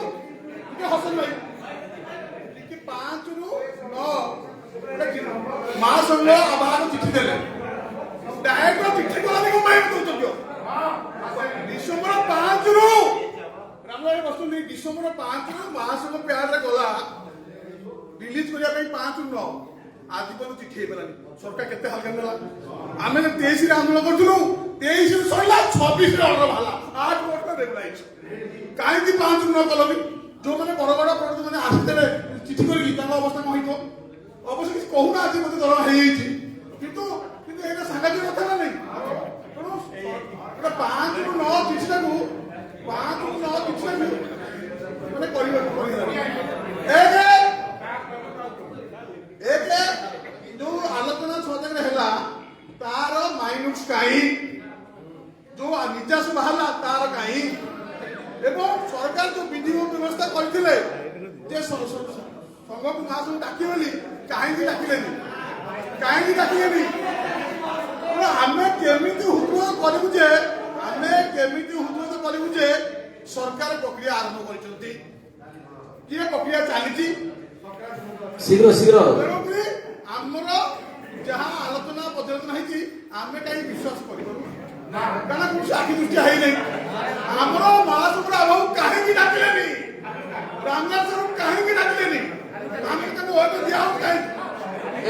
ଟିକେ ହସନ ଭାଇ ଟିକେ 5ରୁ 9 ମା ସଂଘ ଆବାହନ ଚିଠି ଦେଲେ ଡାଇରେକ୍ଟ ଚିଠି କଲାନି କଣ ପାଇଁ ଦଉଛନ୍ତି ଡିସେମ୍ବର 5ରୁ ରାମଭାଇ ବସୁଛନ୍ତି ଡିସେମ୍ବର 5ରୁ ମା ସଂଘ ପ୍ୟାଡରେ ଗଲା ରିଲିଜ କରିବା ପାଇଁ 5ରୁ 9 ଆଜି ପର୍ଯ୍ୟନ୍ତ ଚିଠି ହେଇପାରିଲାନି ସରକାର କେତେ ହାଲକା ନେଲା ଆମେ 23ରେ ଆନ୍ଦୋଳନ କରୁଥିଲୁ 23ରେ ସରିଲା 26ରେ ଅର୍ଡର ବାହାରିଲା 8 ବର୍ଷ ରେଗୁଲାଇଜ କାହିଁକି 5ରୁ 9 କଲନି ଯୋଉମାନେ ବଡ ବଡ ପ୍ରୋଡକ୍ଟ ମାନେ ଆସିଥିଲେ ଚିଠି କରିକି ତାଙ୍କ ଅବସ୍ଥା କଣ ହେଇଥିବ ଅବଶ୍ୟ କିଛି କହୁନାହାନ୍ତି ମତେ ଦରମା ହେଇଯାଇଛି କିନ୍ତୁ ଏଇଟା ସାଂଘାତିକ କଥା ନା ନାହିଁ ତେଣୁ ଗୋଟେ 5ରୁ 9 ଚିଠିଟାକୁ 5ରୁ 9 ଚିଠିଟାକୁ ମାନେ କରିବାକୁ ଯୋଉ ଆଲୋଚନା 6 ଜାଗାରେ ହେଲା ତାର ମାଇନୁଟ୍ସ କାହିଁ ଯୋଉ ନିର୍ଦ୍ଦେଶ ବାହାରିଲା ତାର କାହିଁ ଏବଂ ସରକାର ଯୋଉ ବିଧି ବ୍ୟବସ୍ଥା କରିଥିଲେ ଯେ ସଂଘକୁ ମାସକୁ ଡାକିବେ ବୋଲି କାହିଁକି ଡାକିଲେନି ଆମେ କେମିତି ହୁକୁମ କରିବୁ ଯେ ସରକାର ପ୍ରକ୍ରିୟା ଆରମ୍ଭ କରିଛନ୍ତି କିଏ ପ୍ରକ୍ରିୟା ଚାଲିଛି ଶୀଘ୍ର ତେଣୁକରି ଆମର ଯାହା ଆଲୋଚନା ପର୍ଯ୍ୟାଲୋଚନା ହେଇଛି ଆମେ କାହିଁ ବିଶ୍ୱାସ କରିପାରୁ କାରଣ କୌଣସି ଆଖି ଦୃଷ୍ଟି ହେଇନାହିଁ ଆମର ମହାସଂଘର ଆବାହକୁ କାହିଁକି ଡାକିଲେନି ରାମନାଥ ସାର୍ଙ୍କୁ କାହିଁକି ଡାକିଲେନି ଆମେ ତାଙ୍କୁ ଭୋଟ ଦିଆହବ କାହିଁକି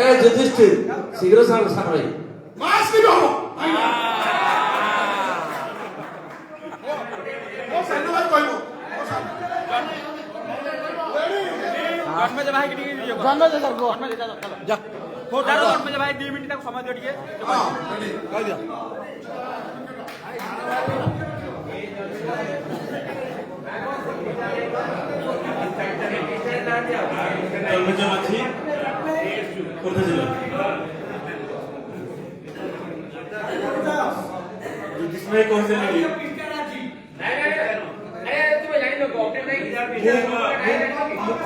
ଏ ଯୁଧିଷ୍ଠିର ଶୀଘ୍ର ସାନ ଭାଇ ମାସ ବି ହବ ମୋ ସାନ ଭାଇ କହିବ ଜନ୍ମେଜ ଭାଇ ଟିକେ ଜନ୍ମେଜ ସାର୍ ଜନ୍ମେଜ ଯା ମୋ ଦାଦା ଜନ୍ମେଜ ଭାଇ 2 ମିନିଟ୍ ତାକୁ ସମୟ ଦିଅ ଟିକେ କହିଦିଅ ଜନ୍ମେଜ ମାଝୀ ଖୋର୍ଦ୍ଧା ଜିଲ୍ଲା ଜ୍ୟୋତିଷ ଭାଇ କହିଥିଲେ କି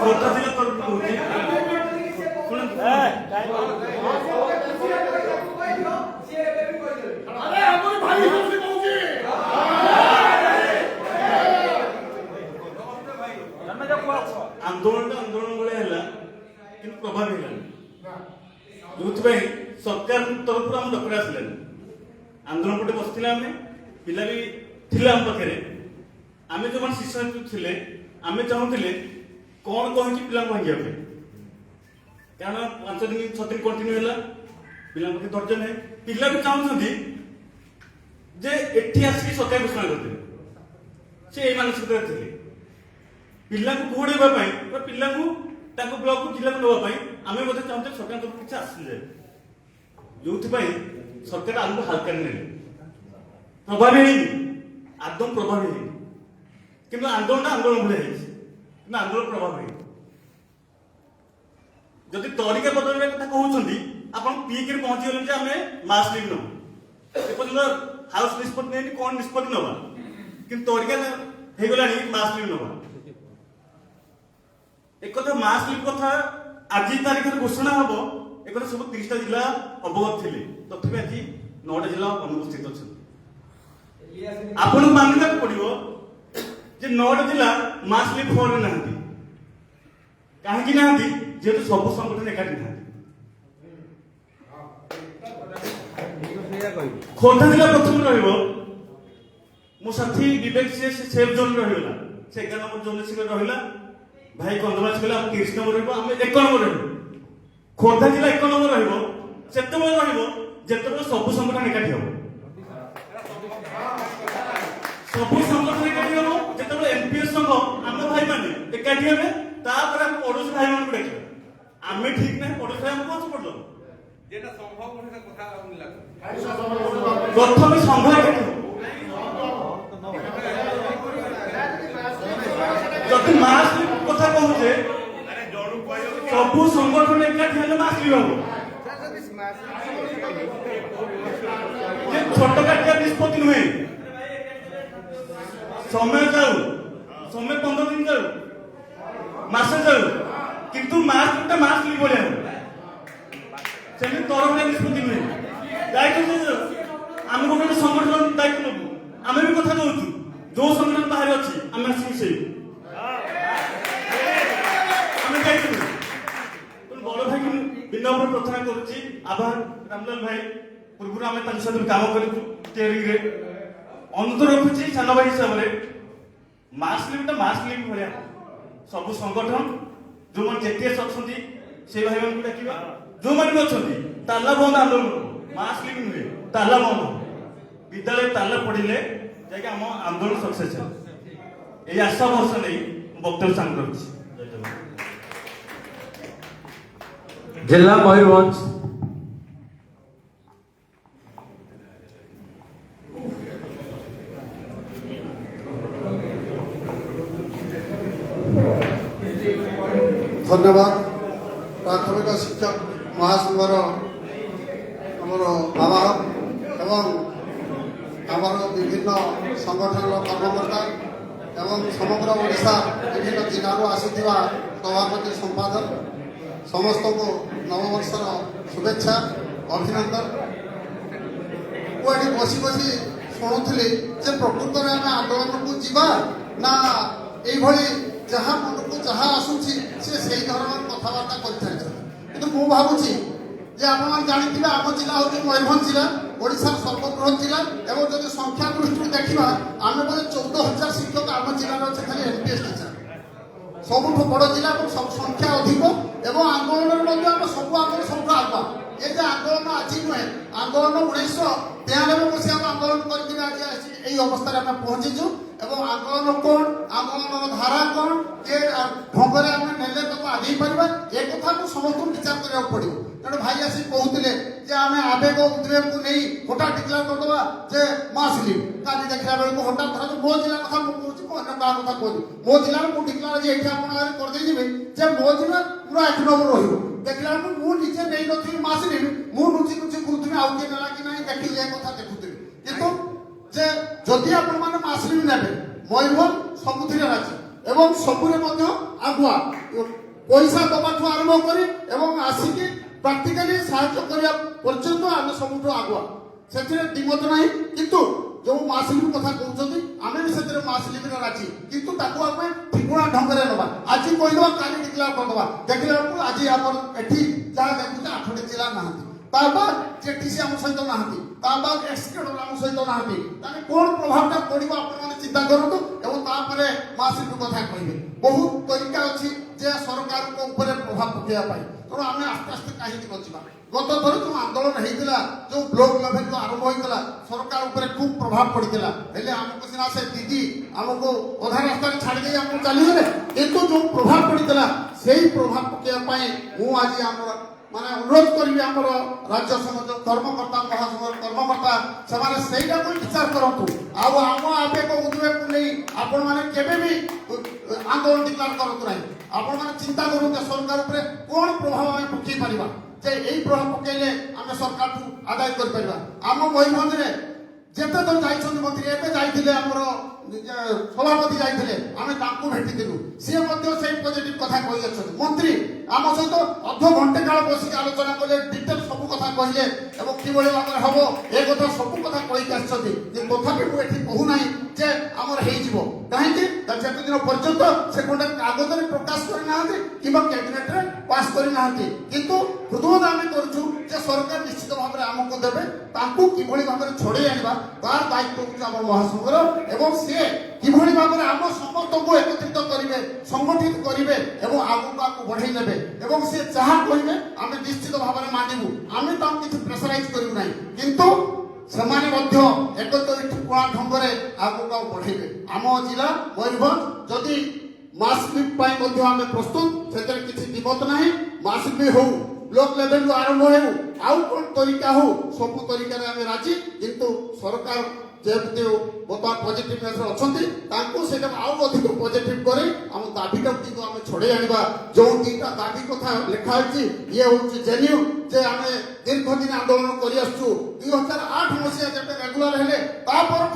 ଖୋର୍ଦ୍ଧା ଜିଲ୍ଲା ତରଫରୁ କହୁଛି ଆନ୍ଦୋଳନ ଭଳିଆ ହେଲା କିନ୍ତୁ ପ୍ରଭାବ ହେଲାନି ଯୋଉଥିପାଇଁ ସରକାର ତରଫରୁ ଆମ ଡକ୍ଟର ଆସିଲେନି ଆନ୍ଦୋଳନ ଗୋଟେ ବସିଥିଲେ ଆମେ ପିଲା ବି ଥିଲେ ଆମ ପାଖରେ ଆମେ ଯୋଉମାନେ ଶିଶୁ ଥିଲେ ଆମେ ଚାହୁଁଥିଲେ କଣ କହିକି ପିଲାଙ୍କୁ ଭାଙ୍ଗିବା ପାଇଁ କାରଣ 5 ଦିନ 6 ଦିନ କଣ୍ଟିନ୍ୟୁ ହେଲା ପିଲାଙ୍କ ପାଖେ ଧୈର୍ଯ୍ୟ ନାହିଁ ପିଲା ବି ଚାହୁଁଛନ୍ତି ଯେ ଏଠି ଆସିକି ସରକାର ଘୋଷଣା କରିଦେବେ ସେ ଏଇ ମାନସିକତାରେ ଥିଲେ ପିଲାଙ୍କୁ ଘୋଡ଼େଇବା ପାଇଁ ବା ପିଲାଙ୍କୁ ତାଙ୍କ ବ୍ଲକକୁ ଜିଲ୍ଲାକୁ ନେବା ପାଇଁ ଆମେ ମଧ୍ୟ ଚାହୁଁଛେ ସରକାରଙ୍କ ତରଫରୁ କିଛି ଆସିଯାଏ ଯୋଉଥିପାଇଁ ସରକାର ଆମକୁ ହାଲକାରେ ନେଲେ ପ୍ରଭାବୀ ହେଇନି ଆଦୌ ପ୍ରଭାବୀ ହେଇନି କିନ୍ତୁ ଆନ୍ଦୋଳନ ଭଳିଆ ହେଇଛି କିନ୍ତୁ ଆନ୍ଦୋଳନ ପ୍ରଭାବ ହେଇନି ଯଦି ତରିକା ବଦଳିବା କଥା କହୁଛନ୍ତି ଆପଣ ପିକରେ ପହଞ୍ଚିଗଲେଣି ଯେ ଆମେ ମାସ୍ ଲିଭ୍ ନେବୁ ଏପର୍ଯ୍ୟନ୍ତ ହାଉସ ନିଷ୍ପତ୍ତି ନେଇନି କଣ ନିଷ୍ପତ୍ତି ନେବା କିନ୍ତୁ ତରିକା ହେଇଗଲାଣି ମାସ୍ ଲିଭ୍ ନେବା एकथा मास लीव कथा आज तारीख में घोषणा हम एक सब 30टा जिला अवगत थे तथापि आज 9टा जिला अनुपस्थित अच्छा आपन मानना पड़ो जे 9टा जिला मास लीव फॉर ना कहीं ना जेहेतु सब संगठन एकाठी ना खोर्धा जिला प्रथम रहा मो साथी विवेक से सेफ जोन रहीगला से 11 नंबर जोन से रहा भाई कंदमास गला 30 नंबर रहिबो हम 1 नंबर रहिबो खोर्धा जिला 1 नंबर रहिबो सेतबे रहिबो जेतबे सब संगठन एकाठी हो सब संगठन एकाठी हो जेतबे एमपीएस संघ हम भाई माने एकाठी हेबे तापर हम पड़ोसी भाई मान को देखिबे आमे ठीक नै पड़ोसी भाई हम कोन पड़लो जेटा संभव कोन कथा लागो प्रथम संघ एकाठी हो जति मास कथा कहूचे सब संगठन एकाठी हेले मास लीव हो ये छोट काटिया निष्पत्ति नुहे समय जाऊ समय 15 दिन जाऊ मासे जाऊ किंतु मास लीव बढ़िया सेमि तरफ निष्पत्ति नुहे दायित्व आम गोटे संगठन दायित्व नबू आम भी कथा कहूँ जो संगठन बाहर अच्छी आम से बड़ भाई विनम्र प्रार्थना करुच्ची आभार रामलाल भाई पूर्व आम सहित काम कर अनुरोध रखुच्छी सान भाई हिसाब से मास लिमिट भाया सब संगठन जो मैंने जेटीएस अच्छा से भाई मान डाक जो मैंने भी अच्छा ताला बंद आंदोलन मास लिमिट नुहे ताला बंद विद्यालय ताला पड़े जाकि आम आंदोलन सक्सेस है ये आशा भरोसा नहीं वक्तव्य सांग रखी जिला मयूरभंज धन्यवाद प्राथमिक शिक्षक महासंघर आमर बाबा एवं आमर विभिन्न संगठन कर्मकर्ता एवं समग्र ओडिशा विभिन्न जिलू आसुवा सभापति संपादक समस्त को नववर्षर शुभेच्छा अभिनंदन ये बसी बसी शुणुली प्रकृत में आम आंदोलन को जीवा ना ये जहाँ मन को जहाँ आसूसी से धरण कथबार्ता कर भावुची आप जानते आम जिला हूँ मयूरभंज जिला ओडिशार सर्वबृहत जिला एवं जब संख्या दृष्टि देखा आम बोले 14,000 शिक्षक आम जिलार अच्छे खाली एमपीएस टीचर सबुठ बड़ जिला संख्या अधिक एवं आंदोलन सब आगे सब आଗୁଆ ये आंदोलन आज नुहे आंदोलन 1993 मसीहा आंदोलन करके अवस्था पहुंचीचु एवं आंदोलन कौन आंदोलन धारा कौन जे ढंग से आम नेले तो आगे पार्बा ए कथा को समस्त विचार करने पड़ो तेणु भाई आसी कहते आम आवेग उद्वेग को नहीं हठात डिक्लेयर करदे जे मास लिव काली देखला बेल को हठात धर मो जिला कथा मुझे अन्य क्या कथा कहूँ मो जिला डिक्लेयर आज ये करदे जे मो जिला पूरा 1 नंबर रही देखला मुझे नहीं नी मास लिव मुझे लुचि लुचि करूँ आउ किए नेला कि नहीं देखिए ये कथा देखुथि किंतु जे जदि आपण माने मास लिव नेबे मयूरभंज सबुथिरे राजी एवं सबुरे मध्य आगुआ पैसा दबाठू आरंभ करी एवं आसिकी प्राक्टिकली साहाय्य करने पर्यंत आम सबुठ आगुआ से दिमत ना किंतु जो मासलिम कथा कहते आम भी से मासलिम राजी किंतु आम ठिकुणा ढंग से नवा आज कहीदेवा काली डिक्लेयर करदे देखला आज आम एटी जहाँ देखुचे 8टी जिला ना बाद जेटीसी आम सहित ना बाद एक्सकेडर आम सहित ना कौन प्रभावटा पड़ो आप चिंता करूँ और मासलिम कथा कहे बहुत तरीका अच्छी जे सरकार प्रभाव पकड़ा तेणु आम आस्ते आस्ते कहीं बचा गत थर जो आंदोलन होता जो ब्लॉक लेवल जो आरंभ होता सरकार उपर खूब प्रभाव पड़ता आमको सीना से दीदी आमको अधा रास्ता छाड़ी आमको चलीगले किंतु जो प्रभाव पड़ता से प्रभाव पकड़ाई मुझे आम माने अनुरोध करी आम राज्य समाज कर्मकर्ता महासंघ कर्मकर्ता से विचार करूँ आम आवेग उद्वेग को नहीं आपण मैंने केवे भी आंदोलन डिक्लेयर करूँ ना आपण मैंने चिंता करूँ सरकार उपर कौन प्रभाव आम पकई पार जे यही प्रभाव पकड़े आम सरकार को आदाय कर आम मयूरभंज में जिते थर जाइए मंत्री एवं जाइए आमर सभापति जाइए आम भेटिलु सी पॉजिटिव कथा कही मंत्री आम सहित अध घंटे काल बस आलोचना कले डिटेल सब कथा कहले और कि भाव में हम ए कथा सब कथा कही तथापि मुझे कहूना जे आमर हो कहीं जिते दिन पर्यंत से गोटे कागज में प्रकाश करना कि कैबिनेट रे पास करना किंतु हृदय आम करूँ सरकार निश्चित भाव में आमको देवे कि भाव में छड़े आना तार दायित्व हूँ महासंघर एवं सी कि भाव में आम समस्त को एकत्रित करेंगे संगठित करेंगे और आगे बढ़े ने सी जहाँ कहे आम निश्चित भाव में मानवु आम किसी प्रेसराइज करूँ ना किंतु सेमाने एक ठिकुणा ढंग से आगे बढ़े आम जिला मयूरभंज जदि मास्क आम प्रस्तुत से किसी दिमत ना मास्क हो ब्लॉक लेवल आरंभ हो आउ कौन तरीका हो सब तरीका राजी किंतु सरकार जेहतु बर्तमान पॉजिटिवनेस अच्छा आउ अधिक पॉजिटिव करे आम दाबीटा आम छड़े आना जो दुईटा दाबी कथा लिखाई ये हूँ जेन्यून जे आम दीर्घ दिन आंदोलन कर 2008 मसीहा जब रेगुलर हेले आंदोलन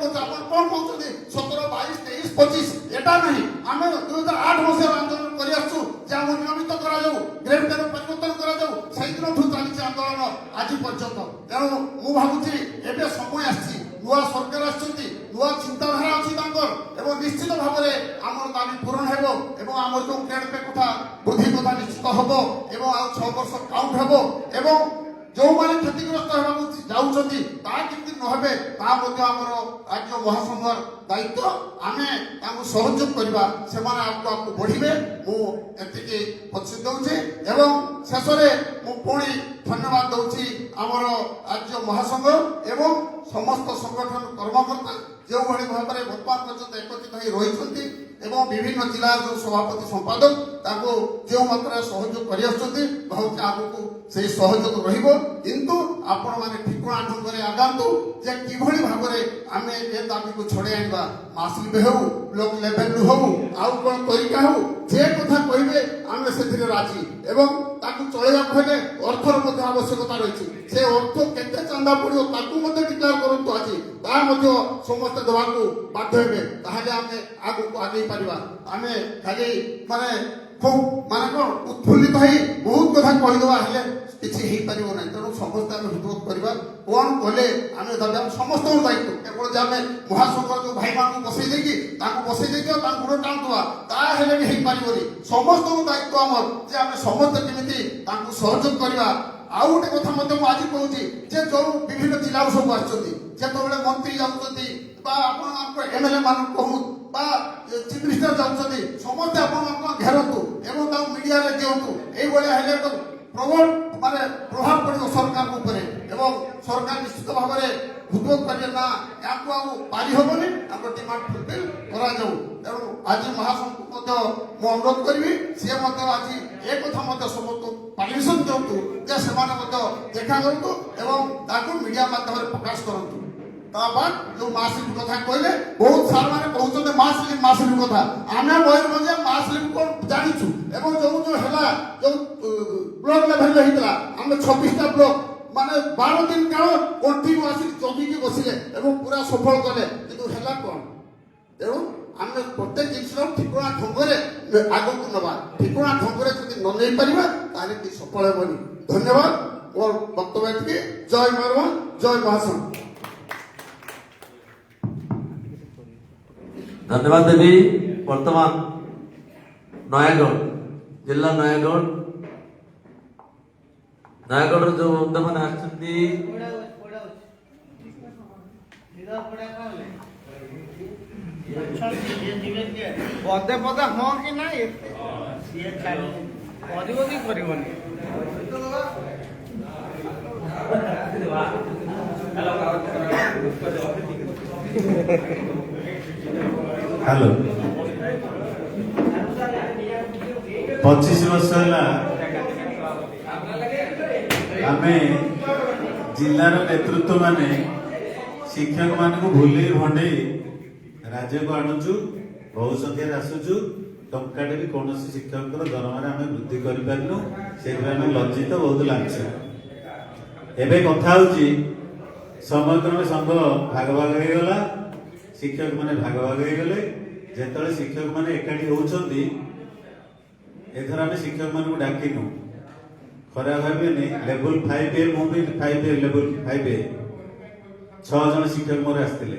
कर कौन कहते 17, 22, 23, 25 एटा नहीं आम 2008 मसीहा आंदोलन कर नियमित ग्रेड परिवर्तन कर चली आंदोलन आज पर्यंत तेणु मुझे भावुँ एवं समय आसी नुआ सरकार नुआ चिंताधारा अच्छी ସୁନ୍ଦର ଏବଂ ନିଶ୍ଚିତ ଭାବରେ ଆମର ଦାବି ପୂରଣ ହେବ ଏବଂ ଆମର ଯେଉଁ ଗ୍ରେଡ୍ ପେ କଥା ବୃଦ୍ଧି କଥା ନିଶ୍ଚିତ ହେବ ଏବଂ ଆଉ 6 ବର୍ଷ କାଉଣ୍ଟ ହେବ ଏବଂ ଯେଉଁମାନେ କ୍ଷତିଗ୍ରସ୍ତ ହେବାକୁ ଯାଉଛନ୍ତି ତାହା କେମିତି ନ ହେବେ ତାହା ମଧ୍ୟ ଆମର ରାଜ୍ୟ ମହାସଂଘର ଦାୟିତ୍ୱ। ଆମେ ତାଙ୍କୁ ସହଯୋଗ କରିବା, ସେମାନେ ଆଗକୁ ଆଗକୁ ବଢ଼ିବେ। ମୁଁ ଏତିକି ପ୍ରତିଶ୍ରୁତି ଦେଉଛି ଏବଂ ଶେଷରେ ମୁଁ ପୁଣି ଧନ୍ୟବାଦ ଦେଉଛି ଆମର ରାଜ୍ୟ ମହାସଂଘ ଏବଂ ସମସ୍ତ ସଂଗଠନ କର୍ମକର୍ତ୍ତା ଯେଉଁଭଳି ଭାବରେ ବର୍ତ୍ତମାନ ପର୍ଯ୍ୟନ୍ତ ଏକତ୍ରିତ ହୋଇ ରହିଛନ୍ତି ଏବଂ ବିଭିନ୍ନ ଜିଲ୍ଲାର ଯେଉଁ ସଭାପତି ସମ୍ପାଦକ ତାଙ୍କୁ ଯେଉଁ ମାତ୍ରାରେ ସହଯୋଗ କରିଆସୁଛନ୍ତି, ଭାବୁଛି ଆଗକୁ ସେହି ସହଯୋଗ ରହିବ। କିନ୍ତୁ ଆପଣମାନେ ଠିକଣା ଢଙ୍ଗରେ ଆଗାନ୍ତୁ ଯେ କିଭଳି ଭାବରେ ଆମେ ଏ ଦାବିକୁ ଛଡ଼େଇ ଆଣିବା। ମାସଲିପ ହେଉ, ବ୍ଲକ ଲେଭେଲରୁ ହେଉ, ଆଉ କ'ଣ ତରିକା ହେଉ, ଯେ କଥା କହିବେ ଆମେ ସେଥିରେ ରାଜି ଏବଂ ତାକୁ ଚଳେଇବାକୁ ହେଲେ ଅର୍ଥର ମଧ୍ୟ ଆବଶ୍ୟକତା ରହିଛି। ସେ ଅର୍ଥ କେତେ ଚାନ୍ଦା ପଡ଼ିବ ତାକୁ ମଧ୍ୟ ଡିକ୍ଲେୟାର କରନ୍ତୁ ଆଜି, ତାହା ମଧ୍ୟ ସମସ୍ତେ ଦେବାକୁ ବାଧ୍ୟ ହେବେ। ତାହେଲେ ଆମେ ଆଗକୁ ଆଗେଇ ପାରିବା। ଆମେ ଖାଲି ଖୁବ୍ କ'ଣ ଉତ୍ଫୁଲ୍ଲିତ ହେଇ ବହୁତ କଥା କହିଦେବା ହେଲେ କିଛି ହେଇପାରିବ ନାହିଁ। ତେଣୁ ସମସ୍ତେ ଆମେ ହୃଦବୋଧ କରିବା, କ'ଣ କଲେ ଆମେ ଦାବି ସମସ୍ତଙ୍କ ଦାୟିତ୍ୱ। କେବଳ ଯେ ଆମେ ମହାସଂଘର ଯେଉଁ ଭାଇମାନଙ୍କୁ ବସେଇ ଦେଇକି ତାଙ୍କୁ ବସେଇ ଦେଇଥିବା ତାଙ୍କୁ ଗୋଡ଼ ଟାଣୁଥିବା ତାହା ହେଲେ ବି ହେଇପାରିବନି। ସମସ୍ତଙ୍କ ଦାୟିତ୍ୱ ଆମର ଯେ ଆମେ ସମସ୍ତେ କେମିତି ତାଙ୍କୁ ସହଯୋଗ କରିବା। ଆଉ ଗୋଟେ କଥା ମଧ୍ୟ ମୁଁ ଆଜି କହୁଛି ଯେ ଯେଉଁ ବିଭିନ୍ନ ଜିଲ୍ଲାରୁ ସବୁ ଆସିଛନ୍ତି, ଯେତେବେଳେ ମନ୍ତ୍ରୀ ଯାଉଛନ୍ତି ବା ଆପଣଙ୍କ MLA ମାନଙ୍କୁ କହୁ ବା ଚିଫ୍ ମିନିଷ୍ଟର ଯାଉଛନ୍ତି, ସମସ୍ତେ ଆପଣଙ୍କ ଘେରନ୍ତୁ ଏବଂ ତାଙ୍କୁ ମିଡ଼ିଆରେ ଦିଅନ୍ତୁ। ଏଇଭଳିଆ ହେଲେ ପ୍ରବଳ ପ୍ରଭାବ ପଡ଼ିବ ସରକାରଙ୍କ ଉପରେ ଏବଂ ସରକାର ନିଶ୍ଚିତ ଭାବରେ ହୃଦବୋଧ କରିବେ ନା ୟାକୁ ଆଉ ପାରି ହେବନି, ତାଙ୍କ ଡିମାଣ୍ଡ ଫୁଲଫିଲ୍ କରାଯାଉ। ତେଣୁ ଆଜି ମହାସଂଘକୁ ମଧ୍ୟ ମୁଁ ଅନୁରୋଧ କରିବି, ସିଏ ମଧ୍ୟ ଆଜି ଏ କଥା ମଧ୍ୟ ସମସ୍ତଙ୍କୁ ପରମିଶନ ଦିଅନ୍ତୁ ଯେ ସେମାନେ ମଧ୍ୟ ଦେଖା କରନ୍ତୁ ଏବଂ ତାକୁ ମିଡ଼ିଆ ମାଧ୍ୟମରେ ପ୍ରକାଶ କରନ୍ତୁ। ତା ବାଦ ଯେଉଁ ମାସଲିପ କଥା କହିଲେ ବହୁତ ସାର୍ ମାନେ କହୁଛନ୍ତି ମାସଲିପ କଥା। ଆମେ ମୟୂରଭଞ୍ଜ ମାସଲିପ କ'ଣ ଜାଣିଛୁ ଏବଂ ଯେଉଁ ହେଲା ଯେଉଁ ବ୍ଲକ ଲେଭେଲରେ ହେଇଥିଲା ଆମେ 26ଟା ବ୍ଲକ 12 ଦିନ କାଳ କଣ୍ଟିନ୍ୟୁ ଆସିକି ଜଗିକି ବସିଲେ ଏବଂ ପୁରା ସଫଳ କଲେ, କିନ୍ତୁ ହେଲା କ'ଣ? ତେଣୁ ଆମେ ପ୍ରତ୍ୟେକ ଜିନିଷର ଠିକଣା ଢଙ୍ଗରେ ଆଗକୁ ନେବା। ଠିକଣା ଢଙ୍ଗରେ ଯଦି ନ ନେଇପାରିବା ତାହେଲେ କିଛି ସଫଳ ହେବନି। ଧନ୍ୟବାଦ। ମୋର ବକ୍ତବ୍ୟ ଏତିକି। ଜୟ ମୟୂରଭଞ୍ଜ, ଜୟ ମହାସଂଘ। ଧନ୍ୟବାଦ ଦେବି। ବର୍ତ୍ତମାନ ନୟାଗଡ଼ ଜିଲ୍ଲା ନୟାଗଡ଼ର ଯୋଉ ବନ୍ଧୁମାନେ ଆସିଛନ୍ତି ପଦେ ପଦେ ହଁ କି ନାଇଁ ସିଏ କରିବ କି କରିବନି। ହ୍ୟାଲୋ, 25 ବର୍ଷ ହେଲା ଆମେ ଜିଲ୍ଲାର ନେତୃତ୍ୱ ମାନେ ଶିକ୍ଷକ ମାନଙ୍କୁ ଭୁଲେଇ ଭଣ୍ଡେଇ ରାଜ୍ୟକୁ ଆଣୁଛୁ, ବହୁ ସଂଖ୍ୟାରେ ଆସୁଛୁ, ଟଙ୍କାଟେ ବି କୌଣସି ଶିକ୍ଷକଙ୍କର ଦରମାରେ ଆମେ ବୃଦ୍ଧି କରିପାରିନୁ। ସେଥିପାଇଁ ଆମେ ଲଜ୍ଜିତ, ବହୁତ ଲାଞ୍ଛିତ। ଏବେ କଥା ହଉଛି ସମୟକ୍ରମେ ସଂଘ ଭାଗ ଭାଗ ହେଇଗଲା, ଶିକ୍ଷକ ମାନେ ଭାଗ ଭାଗ ହେଇଗଲେ। ଯେତେବେଳେ ଶିକ୍ଷକ ମାନେ ଏକାଠି ହଉଛନ୍ତି, ଏଥର ଆମେ ଶିକ୍ଷକ ମାନଙ୍କୁ ଡାକିନୁ, ଖରାପ ଭାବିବେନି। ଲେବୁଲ 5A, ମୁଁ ବି 5A, ଲେବୁଲ 5A 6 ଜଣ ଶିକ୍ଷକ ମୋର ଆସିଥିଲେ।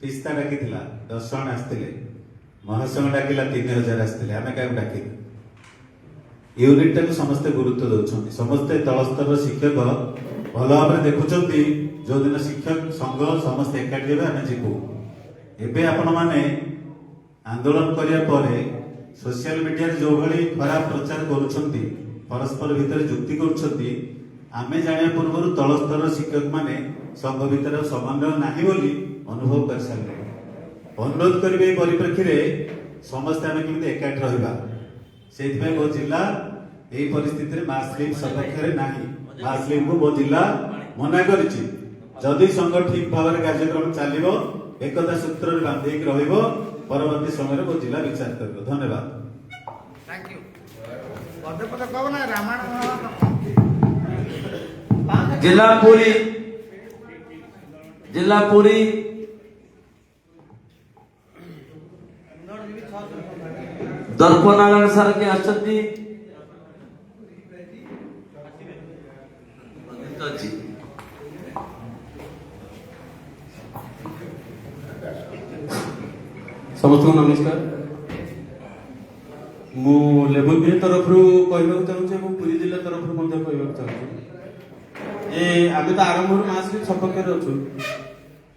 ପିସ୍ତା ଡାକିଥିଲା 10 ଜଣ ଆସିଥିଲେ। ମହାସଂଘ ଡାକିଲା 3000 ଆସିଥିଲେ। ଆମେ କାହାକୁ ଡାକିନୁ। ୟୁନିଟ୍ ଟାକୁ ସମସ୍ତେ ଗୁରୁତ୍ୱ ଦଉଛନ୍ତି। ସମସ୍ତେ ତଳସ୍ତରର ଶିକ୍ଷକ ଭଲ ଭାବରେ ଦେଖୁଛନ୍ତି। ଯୋଉଦିନ ଶିକ୍ଷକ ସଂଘ ସମସ୍ତେ ଏକାଠି ହେବେ ଆମେ ଯିବୁ। ଏବେ ଆପଣମାନେ ଆନ୍ଦୋଳନ କରିବା ପରେ ସୋସିଆଲ ମିଡିଆରେ ଯୋଉଭଳି ଖରାପ ପ୍ରଚାର କରୁଛନ୍ତି, ପରସ୍ପର ଭିତରେ ଯୁକ୍ତି କରୁଛନ୍ତି, ଆମେ ଜାଣିବା ପୂର୍ବରୁ ତଳସ୍ତରର ଶିକ୍ଷକ ମାନେ ସଂଘ ଭିତରେ ସମନ୍ୱୟ ନାହିଁ ବୋଲି ଅନୁଭବ କରିସାରିଲେ। ଅନୁରୋଧ କରିବେ ଏହି ପରିପ୍ରେକ୍ଷୀରେ ସମସ୍ତେ ଆମେ କେମିତି ଏକାଠି ରହିବା। ସେଇଥିପାଇଁ ମୋ ଜିଲ୍ଲା ଏହି ପରିସ୍ଥିତିରେ ମାସଲିପ ସପକ୍ଷରେ ନାହିଁ। ମାସଲିପକୁ ମୋ ଜିଲ୍ଲା ମନା କରିଛି। ଯଦି ସଂଘ ଠିକ ଭାବରେ କାର୍ଯ୍ୟକ୍ରମ ଚାଲିବ, ଏକତା ସୂତ୍ରରେ ବାନ୍ଧି ରହିବ, ପରବର୍ତ୍ତୀ ସମୟରେ ମୋ ଜିଲ୍ଲା ବିଚାର କରିବ। ଧନ୍ୟବାଦ। ଜିଲ୍ଲା ପୁରୀ ଦର୍ପନାରାୟଣ ସାର୍ କିଏ ଆସିଛନ୍ତି? ସମସ୍ତଙ୍କୁ ନମସ୍କାର। ମୁଁ ଲେବୁଲ ବି ତରଫରୁ କହିବାକୁ ଚାହୁଁଛି ଏବଂ ପୁରୀ ଜିଲ୍ଲା ତରଫରୁ ମଧ୍ୟ କହିବାକୁ ଚାହୁଁଛି ଯେ ଆମେ ତ ଆରମ୍ଭରୁ ମାସ୍ ଲିଫ୍ଟ ସପକ୍ଷରେ ଅଛୁ।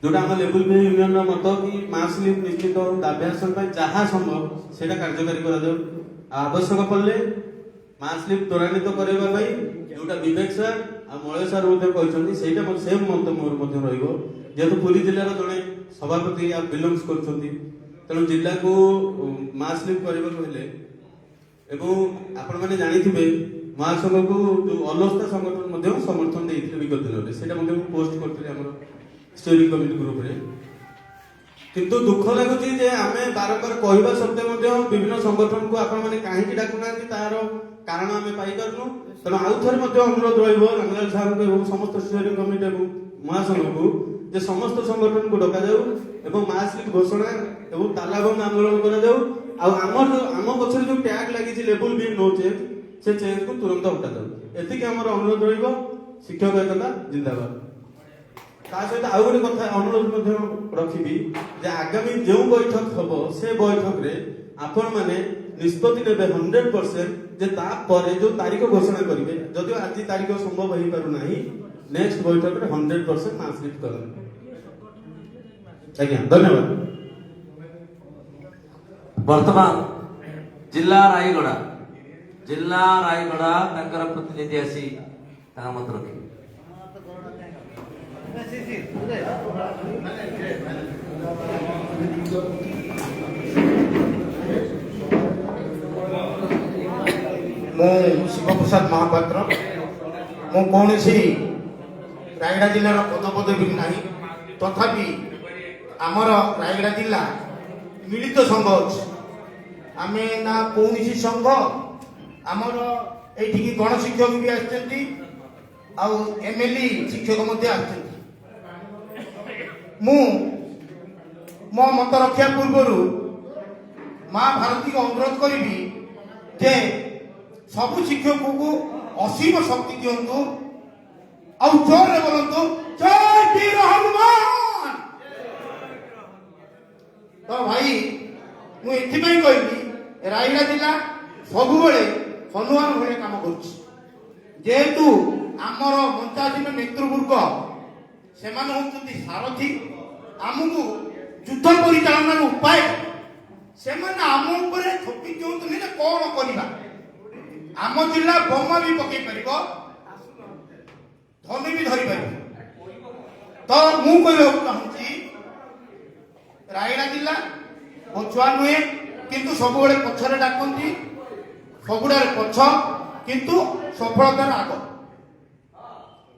ଯୋଉଟା ଆମ ଲେବୁଲ ବି ୟୁନିୟନର ମତ କି ମାସ୍ ଲିଫ୍ଟ ନିଶ୍ଚିତ ଦାବି ହାସଲ ପାଇଁ ଯାହା ସମ୍ଭବ ସେଇଟା କାର୍ଯ୍ୟକାରୀ କରାଯାଉ। ଆବଶ୍ୟକ ପଡ଼ିଲେ ମାସ୍ ଲିଫ୍ଟ ତ୍ୱରାନ୍ୱିତ କରିବା ପାଇଁ ଯୋଉଟା ବିବେକ ସାର୍ ଆଉ ମଳୟ ସାର୍ ମଧ୍ୟ କହିଛନ୍ତି ସେଇଟା ସେମ୍ ମତ ମୋର ମଧ୍ୟ ରହିବ। ଯେହେତୁ ପୁରୀ ଜିଲ୍ଲାର ଜଣେ ସଭାପତି ବିଲଙ୍ଗସ୍ କରୁଛନ୍ତି, ତେଣୁ ଜିଲ୍ଲାକୁ ମାସ୍ ଲିଫ୍ଟ କରିବାକୁ ହେଲେ ଏବଂ ଆପଣମାନେ ଜାଣିଥିବେ ମହାସଂଘକୁ ଯୋଉ ଅଲସ୍ଥା ସଂଗଠନ ମଧ୍ୟ ସମର୍ଥନ ଦେଇଥିଲେ ବିଗତ ଦିନରେ, ସେଇଟା ମଧ୍ୟ ମୁଁ ପୋଷ୍ଟ କରିଥିଲି ଆମର ଷ୍ଟିୟରିଂ କମିଟି ଗ୍ରୁପରେ। କିନ୍ତୁ ଦୁଃଖ ଲାଗୁଛି ଯେ ଆମେ ବାରମ୍ବାର କହିବା ସତ୍ତ୍ୱେ ମଧ୍ୟ ବିଭିନ୍ନ ସଂଗଠନକୁ ଆପଣମାନେ କାହିଁକି ଡାକୁନାହାନ୍ତି ତାର କାରଣ ଆମେ ପାଇପାରୁନୁ। ତେଣୁ ଆଉ ଥରେ ମଧ୍ୟ ଅନୁରୋଧ ରହିବ ରଙ୍ଗଲାଲ ସାର୍ଙ୍କୁ ଏବଂ ସମସ୍ତ ଷ୍ଟିୟରିଂ କମିଟି ଏବଂ ମହାସଂଘକୁ ଯେ ସମସ୍ତ ସଂଗଠନକୁ ଡକାଯାଉ ଏବଂ ମାସ୍ ଲିଫ୍ଟ ଘୋଷଣା ଏବଂ ତାଲାବନ୍ଦ ଆନ୍ଦୋଳନ କରାଯାଉ। ଆଉ ଆମ ପଛରେ ଯୋଉ ଟ୍ୟାଗ ଲାଗିଛି ଲେବୁଲ ବି ନୋ ଚେଞ୍ଜ, ସେ ଚେଞ୍ଜକୁ ତୁରନ୍ତ ହଟାଯାଉ। ଏତିକି ଆମର ଅନୁରୋଧ ରହିବ। ଶିକ୍ଷକ ଏକତା ଜିନ୍ଦାବାଦ। ତା ସହିତ ଆଉ ଗୋଟେ କଥା ଅନୁରୋଧ ମଧ୍ୟ ରଖିବି ଯେ ଆଗାମୀ ଯେଉଁ ବୈଠକ ହବ ସେ ବୈଠକରେ ଆପଣମାନେ ନିଷ୍ପତ୍ତି ନେବେ 100% ଯେ ତାପରେ ଯୋଉ ତାରିଖ ଘୋଷଣା କରିବେ, ଯଦିଓ ଆଜି ତାରିଖ ସମ୍ଭବ ହେଇପାରୁନାହିଁ, ନେକ୍ସଟ ବୈଠକରେ 100% ମାସ୍ ଲିଫ୍ଟ କରନ୍ତୁ। ଆଜ୍ଞା, ଧନ୍ୟବାଦ। ବର୍ତ୍ତମାନ ଜିଲ୍ଲା ରାୟଗଡ଼ା ତାଙ୍କର ପ୍ରତିନିଧି ଆସି ତାଙ୍କ ମତ ରଖିବେ। ମୁଁ ଶିବପ୍ରସାଦ ମହାପାତ୍ର। ମୁଁ କୌଣସି ରାୟଗଡ଼ା ଜିଲ୍ଲାର ପଦପଦବୀ ନାହିଁ, ତଥାପି ଆମର ରାୟଗଡ଼ା ଜିଲ୍ଲା ମିଳିତ ସଂଘ ଅଛି। ଆମେ ନା କୌଣସି ସଂଘ, ଆମର ଏଇଠିକି ଗଣଶିକ୍ଷକ ବି ଆସିଛନ୍ତି ଆଉ MLE ଶିକ୍ଷକ ମଧ୍ୟ ଆସିଛନ୍ତି। ମୁଁ ମୋ ମତ ରଖିବା ପୂର୍ବରୁ ମା ଭାରତୀକୁ ଅନୁରୋଧ କରିବି ଯେ ସବୁ ଶିକ୍ଷକଙ୍କୁ ଅସୀମ ଶକ୍ତି ଦିଅନ୍ତୁ ଆଉ ଜୋରରେ ବୋଲନ୍ତୁ ଜୟ ବୀର ହନୁମାନ। ତ ଭାଇ ମୁଁ ଏଥିପାଇଁ କହିବି ରାୟଗଡ଼ା ଜିଲ୍ଲା ସବୁବେଳେ ହନୁମାନ ଭଳିଆ କାମ କରୁଛି। ଯେହେତୁ ଆମର ମଞ୍ଚାସୀନ ନେତୃବର୍ଗ ସେମାନେ ହେଉଛନ୍ତି ସାରଥୀ, ଆମକୁ ଯୁଦ୍ଧ ପରିଚାଳନାର ଉପାୟ ସେମାନେ ଆମ ଉପରେ ଥୋପି ଦିଅନ୍ତୁନି ଯେ କଣ କରିବା। ଆମ ଜିଲ୍ଲା ବୋମା ବି ପକେଇ ପାରିବ, ଧନୁ ବି ଧରି ପାରିବ। ତ ମୁଁ କହିବାକୁ ଚାହୁଁଛି ରାୟଗଡ଼ା ଜିଲ୍ଲା ପଛୁଆ ନୁହେଁ, କିନ୍ତୁ ସବୁବେଳେ ପଛରେ ଡାକନ୍ତି, ସବୁଠାରେ ପଛ କିନ୍ତୁ ସଫଳତାର ଆଗ।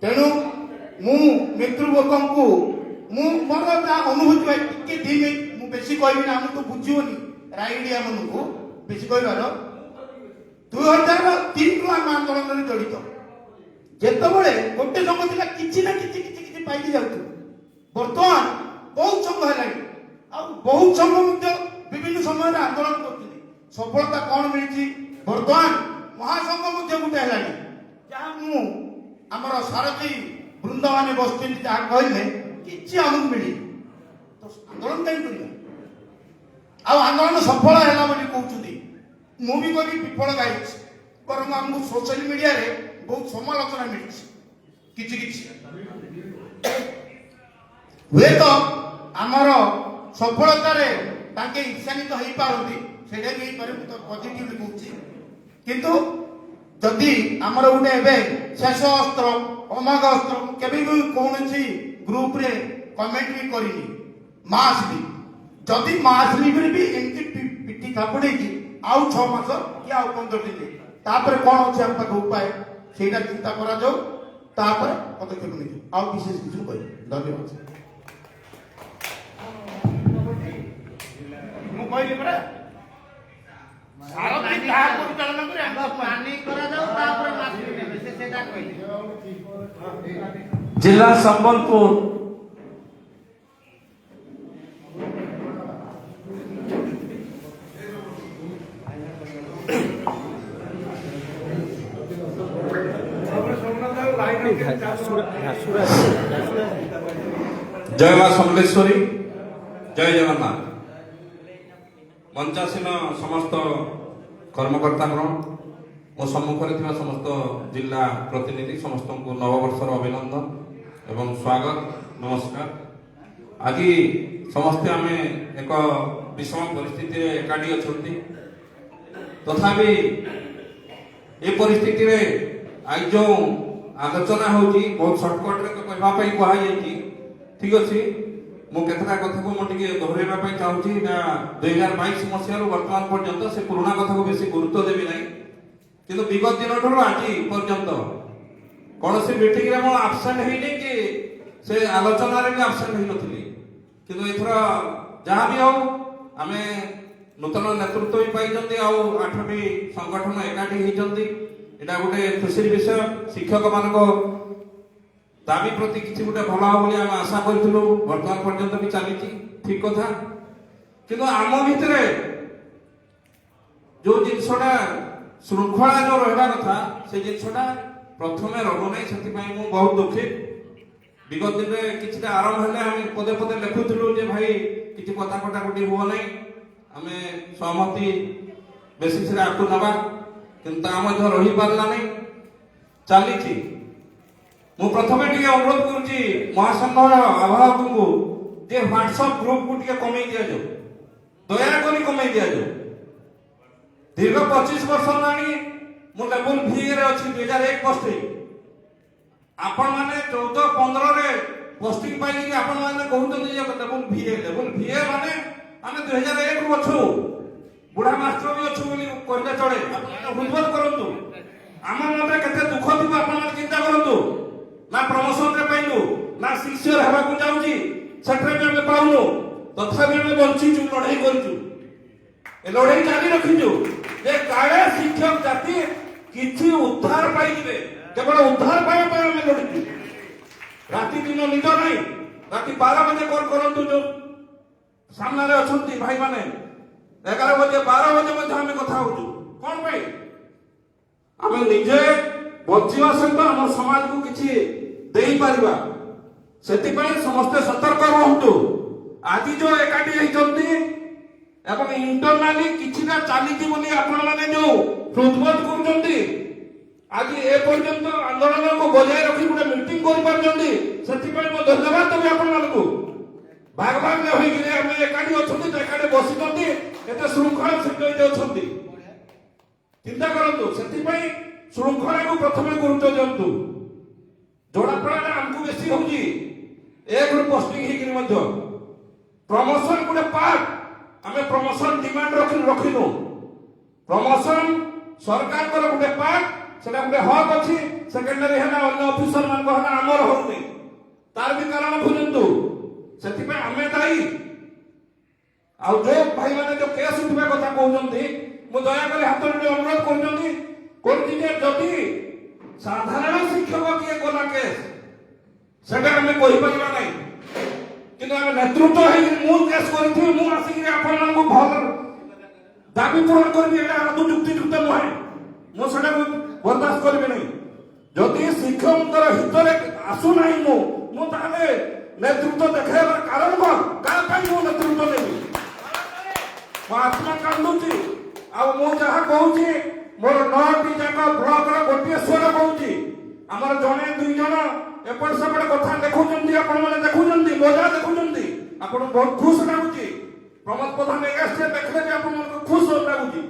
ତେଣୁ ମୁଁ ନେତୃବର୍ଗଙ୍କୁ ମୁଁ ମୋର ଯାହା ଅନୁଭୂତି ଭାଇ ଟିକେ 2 ମିନିଟ୍, ମୁଁ ବେଶୀ କହିବି ନା, ଆମକୁ ତ ବୁଝିବନି ରାୟଗଡ଼ିଆ ମାନଙ୍କୁ ବେଶୀ କହିବାର। 2003ରୁ ଆମେ ଆନ୍ଦୋଳନରେ ଜଡ଼ିତ। ଯେତେବେଳେ ଗୋଟେ ସଂଘ ଥିଲା କିଛି ନା କିଛି ପାଇକି ଯାଉଥିଲୁ, ବର୍ତ୍ତମାନ ବହୁତ ସଂଘ ହେଲାଣି ଆଉ ବହୁତ ସଂଘ ମଧ୍ୟ ବିଭିନ୍ନ ସମୟରେ ଆନ୍ଦୋଳନ କରୁଛନ୍ତି। ସଫଳତା କଣ ମିଳିଛି? ବର୍ତ୍ତମାନ ମହାସଂଘ ମଧ୍ୟ ଗୋଟେ ହେଲାଣି, ଯାହା ମୁଁ ଆମର ସାରଥୀ ବୃନ୍ଦମାନେ ବସିଛନ୍ତି ଯାହା କହିଲେ କିଛି ଆମକୁ ମିଳିନି। ତ ଆନ୍ଦୋଳନ କାହିଁ କରିବା? ଆଉ ଆନ୍ଦୋଳନ ସଫଳ ହେଲା ବୋଲି କହୁଛନ୍ତି, ମୁଁ ବି କହିବି ବିଫଳ ଗାଇଛି। ବରଂ ଆମକୁ ସୋସିଆଲ ମିଡିଆରେ ବହୁତ ସମାଲୋଚନା ମିଳିଛି କିଛି। ହୁଏତ ଆମର ସଫଳତାରେ ତାଙ୍କେ ଇର୍ଷାନ୍ୱିତ ହେଇପାରନ୍ତି, ସେଇଟା ବି ହେଇପାରେ, ମୁଁ ତ ପଜିଟିଭଲି କହୁଛି। କିନ୍ତୁ ଯଦି ଆମର ଗୋଟେ ଏବେ ଶେଷ ଅସ୍ତ୍ର ଅମାଘ ଅସ୍ତ୍ର, ମୁଁ କେବେ ବି କୌଣସି ଗ୍ରୁପରେ କମେଣ୍ଟ ବି କରିନି ମାସ୍ ଲିଫ୍ଟ। ଯଦି ମାସ୍ ଲିଫ୍ଟରେ ବି ଏମିତି ପିଟି ଥାପୁଡ଼େଇକି ଆଉ 6 ମାସ କି ଆଉ 15 ଦିନ, ତାପରେ କଣ ଅଛି ଆମ ପାଖ ଉପାୟ ସେଇଟା ଚିନ୍ତା କରାଯାଉ, ତାପରେ ପଦକ୍ଷେପ ନେଇଯିବ। ଆଉ ବିଶେଷ କିଛି କହିବି। ଧନ୍ୟବାଦ। ମୁଁ କହିଲି ପରା ସାରଥୀ ଯାହା ପରିଚାଳନା କରି ପାନି କରାଯାଉ, ତାପରେ ମାସ ନେବେ, ସେ ସେଟା କହିଲେ। ଜିଲ୍ଲା ସମ୍ବଲପୁର ଜୟ ମା ସମଲେଶ୍ୱରୀ, ଜୟ ଜଗନ୍ନାଥ। ମଞ୍ଚାସୀନ ସମସ୍ତ କର୍ମକର୍ତ୍ତାଗଣ ମୋ ସମ୍ମୁଖରେ ଥିବା ସମସ୍ତ ଜିଲ୍ଲା ପ୍ରତିନିଧି ସମସ୍ତଙ୍କୁ ନବବର୍ଷର ଅଭିନନ୍ଦନ ଏବଂ ସ୍ୱାଗତ ନମସ୍କାର। ଆଜି ସମସ୍ତେ ଆମେ ଏକ ବିଷମ ପରିସ୍ଥିତିରେ ଏକାଠି ଅଛନ୍ତି। ତଥାପି ଏ ପରିସ୍ଥିତିରେ ଆଜି ଯେଉଁ ଆଲୋଚନା ହେଉଛି ବହୁତ ସର୍ଟକଟ୍ରେ ତ କହିବା ପାଇଁ କୁହାଯାଇଛି, ଠିକ୍ ଅଛି। ମୁଁ କେତେଟା କଥାକୁ ମୁଁ ଟିକେ ଦୋହରାଇବା ପାଇଁ ଚାହୁଁଛି ନା 2022 ମସିହାରୁ ବର୍ତ୍ତମାନ ପର୍ଯ୍ୟନ୍ତ ସେ ପୁରୁଣା କଥାକୁ ବେଶୀ ଗୁରୁତ୍ୱ ଦେବି ନାହିଁ, କିନ୍ତୁ ବିଗତ ଦିନଠାରୁ ଆଜି ପର୍ଯ୍ୟନ୍ତ କୌଣସି ମିଟିଂରେ ମୁଁ ଆବସେଣ୍ଟ ହେଇନି କି ସେ ଆଲୋଚନାରେ ବି ଆବସେଣ୍ଟ ହେଇନଥିଲି। କିନ୍ତୁ ଏଥର ଯାହା ବି ହଉ ଆମେ ନୂତନ ନେତୃତ୍ୱ ବି ପାଇଛନ୍ତି, ଆଉ 8ଟି ସଂଗଠନ ଏକାଠି ହେଇଛନ୍ତି। ଏଇଟା ଗୋଟେ ଖୁସିର ବିଷୟ। ଶିକ୍ଷକ ମାନଙ୍କ ଦାବି ପ୍ରତି କିଛି ଗୋଟେ ଭଲ ହବ ବୋଲି ଆମେ ଆଶା କରିଥିଲୁ, ବର୍ତ୍ତମାନ ପର୍ଯ୍ୟନ୍ତ ବି ଚାଲିଛି, ଠିକ କଥା। କିନ୍ତୁ ଆମ ଭିତରେ ଯୋଉ ଜିନିଷଟା ଶୃଙ୍ଖଳା ଯୋଉ ରହିବା କଥା ସେ ଜିନିଷଟା ପ୍ରଥମେ ରହୁନାହିଁ, ସେଥିପାଇଁ ମୁଁ ବହୁତ ଦୁଃଖିତ। ବିଗତ ଦିନରେ କିଛିଟା ଆରମ୍ଭ ହେଲେ ଆମେ ପଦେ ପଦେ ଲେଖୁଥିଲୁ ଯେ ଭାଇ କିଛି କଥା କଟାକଟି ହୁଅ ନାହିଁ, ଆମେ ସହମତି ବେସିସରେ ଆଗକୁ ନେବା, କିନ୍ତୁ ତା ମଧ୍ୟ ରହିପାରିଲା ନାହିଁ, ଚାଲିଛି। ମୁଁ ପ୍ରଥମେ ଟିକେ ଅନୁରୋଧ କରୁଛି ମହାସଂଘର ଆବାହକଙ୍କୁ ଯେ ହ୍ୱାଟ୍ସଆପ୍ ଗ୍ରୁପକୁ ଟିକେ କମେଇ ଦିଆଯାଉ, ଦୟାକରି କମେଇ ଦିଆଯାଉ। ଦୀର୍ଘ 25 ବର୍ଷ ହେଲାଣି ମୁଁ ଲେବୁଲ ଭିରେ ଅଛି, 2001 ପୋଷ୍ଟିଂ। ଆପଣ ମାନେ 14-15ରେ ପୋଷ୍ଟିଂ ପାଇକି ଆପଣ ମାନେ କହୁଛନ୍ତି ଯେ ଲେବୁଲ ଭିଏ ମାନେ ଆମେ 2001ରୁ ଅଛୁ, ବୁଢା ମାଷ୍ଟର ବି ଅଛୁ ବୋଲି କହିଲେ ଚଳେ। ଆପଣ ବୁଝବତ କରନ୍ତୁ, ଆମ ମନରେ କେତେ ଦୁଃଖ ଥିବ ଆପଣ ମାନେ ଚିନ୍ତା କରନ୍ତୁ। ନା ପ୍ରମୋସନରେ ପାଇଲୁ, ନା ଶିଷ୍ୟର ହେବାକୁ ଯାଉଛି, ସେଠାରେ ବି ଆମେ ପାଉନୁ, ତଥାପି ଆମେ ବଞ୍ଚିଛୁ, ଲଢେଇ କରିଛୁ, ଏ ଲଢେଇ ଜାରି ରଖିଛୁ ଯେ କାଳେ ଶିକ୍ଷକ ଜାତି କିଛି ଉଦ୍ଧାର ପାଇଯିବେ। କେବଳ ଉଦ୍ଧାର ପାଇବା ପାଇଁ ଆମେ ଲଢିଛୁ। ରାତି ଦିନ ନିଦ ନାହିଁ, ରାତି 12 ବଜେ କଲ୍ କରନ୍ତୁ, ଯୋଉ ସାମ୍ନାରେ ଅଛନ୍ତି ଭାଇମାନେ, 11 ବଜେ 12 ବଜେ ମଧ୍ୟ ଆମେ କଥା ହଉଛୁ। କଣ ପାଇଁ? ଆମେ ନିଜେ ବଞ୍ଚିବା ସହିତ ଆମ ସମାଜକୁ କିଛି ଦେଇପାରିବା, ସେଥିପାଇଁ ସମସ୍ତେ ସତର୍କ ରୁହନ୍ତୁ। ଆଜି ଯୋଉ ଏକାଠି ହେଇଛନ୍ତି ଏବଂ ଇଣ୍ଟରନାଲି କିଛିଟା ଚାଲିଛି ବୋଲି ଆପଣ ମାନେ ଯୋଉ ହୃଦବୋଧ କରୁଛନ୍ତି, ଆଜି ଏ ପର୍ଯ୍ୟନ୍ତ ଆନ୍ଦୋଳନକୁ ବଜାୟ ରଖି ଗୋଟେ ମିଟିଂ କରିପାରୁଛନ୍ତି, ସେଥିପାଇଁ ମୁଁ ଧନ୍ୟବାଦ ଦେବି ଆପଣମାନଙ୍କୁ। ଭାଗ ଭାଗ ହୋଇକିରି ଆମେ ଏକାଠି ଅଛନ୍ତି, ଏକାଠି ବସିଛନ୍ତି, ଏତେ ଶୃଙ୍ଖଳା ସହିତ ଅଛନ୍ତି। ଚିନ୍ତା କରନ୍ତୁ, ସେଥିପାଇଁ ଶୃଙ୍ଖଳାକୁ ପ୍ରଥମେ ଗୁରୁତ୍ୱ ଦିଅନ୍ତୁ। ଜଣାପଡ଼ାରେ ଆମକୁ ବେଶୀ ହଉଛି, 1ରୁ ପୋଷ୍ଟିଂ ହେଇକିରି ମଧ୍ୟ ପ୍ରମୋସନ ଗୋଟେ ପାର୍ଟ, ଆମେ ପ୍ରମୋସନ ଡିମାଣ୍ଡ ରଖିନୁ। ପ୍ରମୋସନ ସରକାରଙ୍କର ଗୋଟେ ପାର୍ଟ, ସେଟା ଗୋଟେ ହକ୍ ଅଛି। ସେକେଣ୍ଡାରୀ ହେଲା ଅନ୍ୟ ଅଫିସର ମାନଙ୍କ ହେଲା, ଆମର ହଉନି। ତାର ବି କାରଣ ବୁଝନ୍ତୁ, ସେଥିପାଇଁ ଆମେ ଦାୟୀ। ଆଉ ଯୋଉ ଭାଇମାନେ ଯୋଉ କେସ୍ ଉଠିବା କଥା କହୁଛନ୍ତି, ମୁଁ ଦୟାକରି ହାତ ଯୋଡ଼ି ଅନୁରୋଧ କରୁଛନ୍ତି ଯେ ଯଦି ସାଧାରଣ ଶିକ୍ଷକ କିଏ କଲା କେସ୍, ସେଟା ଆମେ କହିପାରିବା ନାହିଁ, କିନ୍ତୁ ଆମେ ନେତୃତ୍ୱ ହେଇକି ମୁଁ କେସ୍ କରିଥିବି, ମୁଁ ଆସିକି ଆପଣମାନଙ୍କୁ ଭଲ ଦାବି ପୂରଣ କରିବି, ଏଇଟା ଆଦୌ ଯୁକ୍ତିଯୁକ୍ତ ନୁହେଁ। ମୁଁ ସେଟାକୁ ବରଦାସ୍ତ କରିବି ନାହିଁ। ଯଦି ଶିକ୍ଷକଙ୍କର ହିତରେ ଆସୁନାହିଁ ମୁଁ ତାହେଲେ ନେତୃତ୍ୱ ଦେଖାଇବାର କାରଣ କଣ? କାହା ପାଇଁ ମୁଁ ନେତୃତ୍ୱ ଦେବି? ମୋ ଆତ୍ମା କାନ୍ଦୁଛି। ଆଉ ମୁଁ ଯାହା କହୁଛି, ମୋର 9ଟି ଯାକ ବ୍ଲକର ଗୋଟିଏ ସ୍ୱର କହୁଛି। ଆମର ଜଣେ 2 ଜଣ ଏପଟ ସେପଟ କଥା ଦେଖୁଛନ୍ତି, ଆପଣମାନେ ଦେଖୁଛନ୍ତି, ମଜା ଦେଖୁଛନ୍ତି, ଆପଣଙ୍କୁ ବହୁତ ଖୁସି ଲାଗୁଛି। ପ୍ରମୋଦ ପ୍ରଧାନ ଏଗାସ୍ଟେ ଦେଖିଲେ ବି ଆପଣମାନଙ୍କୁ ଖୁସି ଲାଗୁଛି,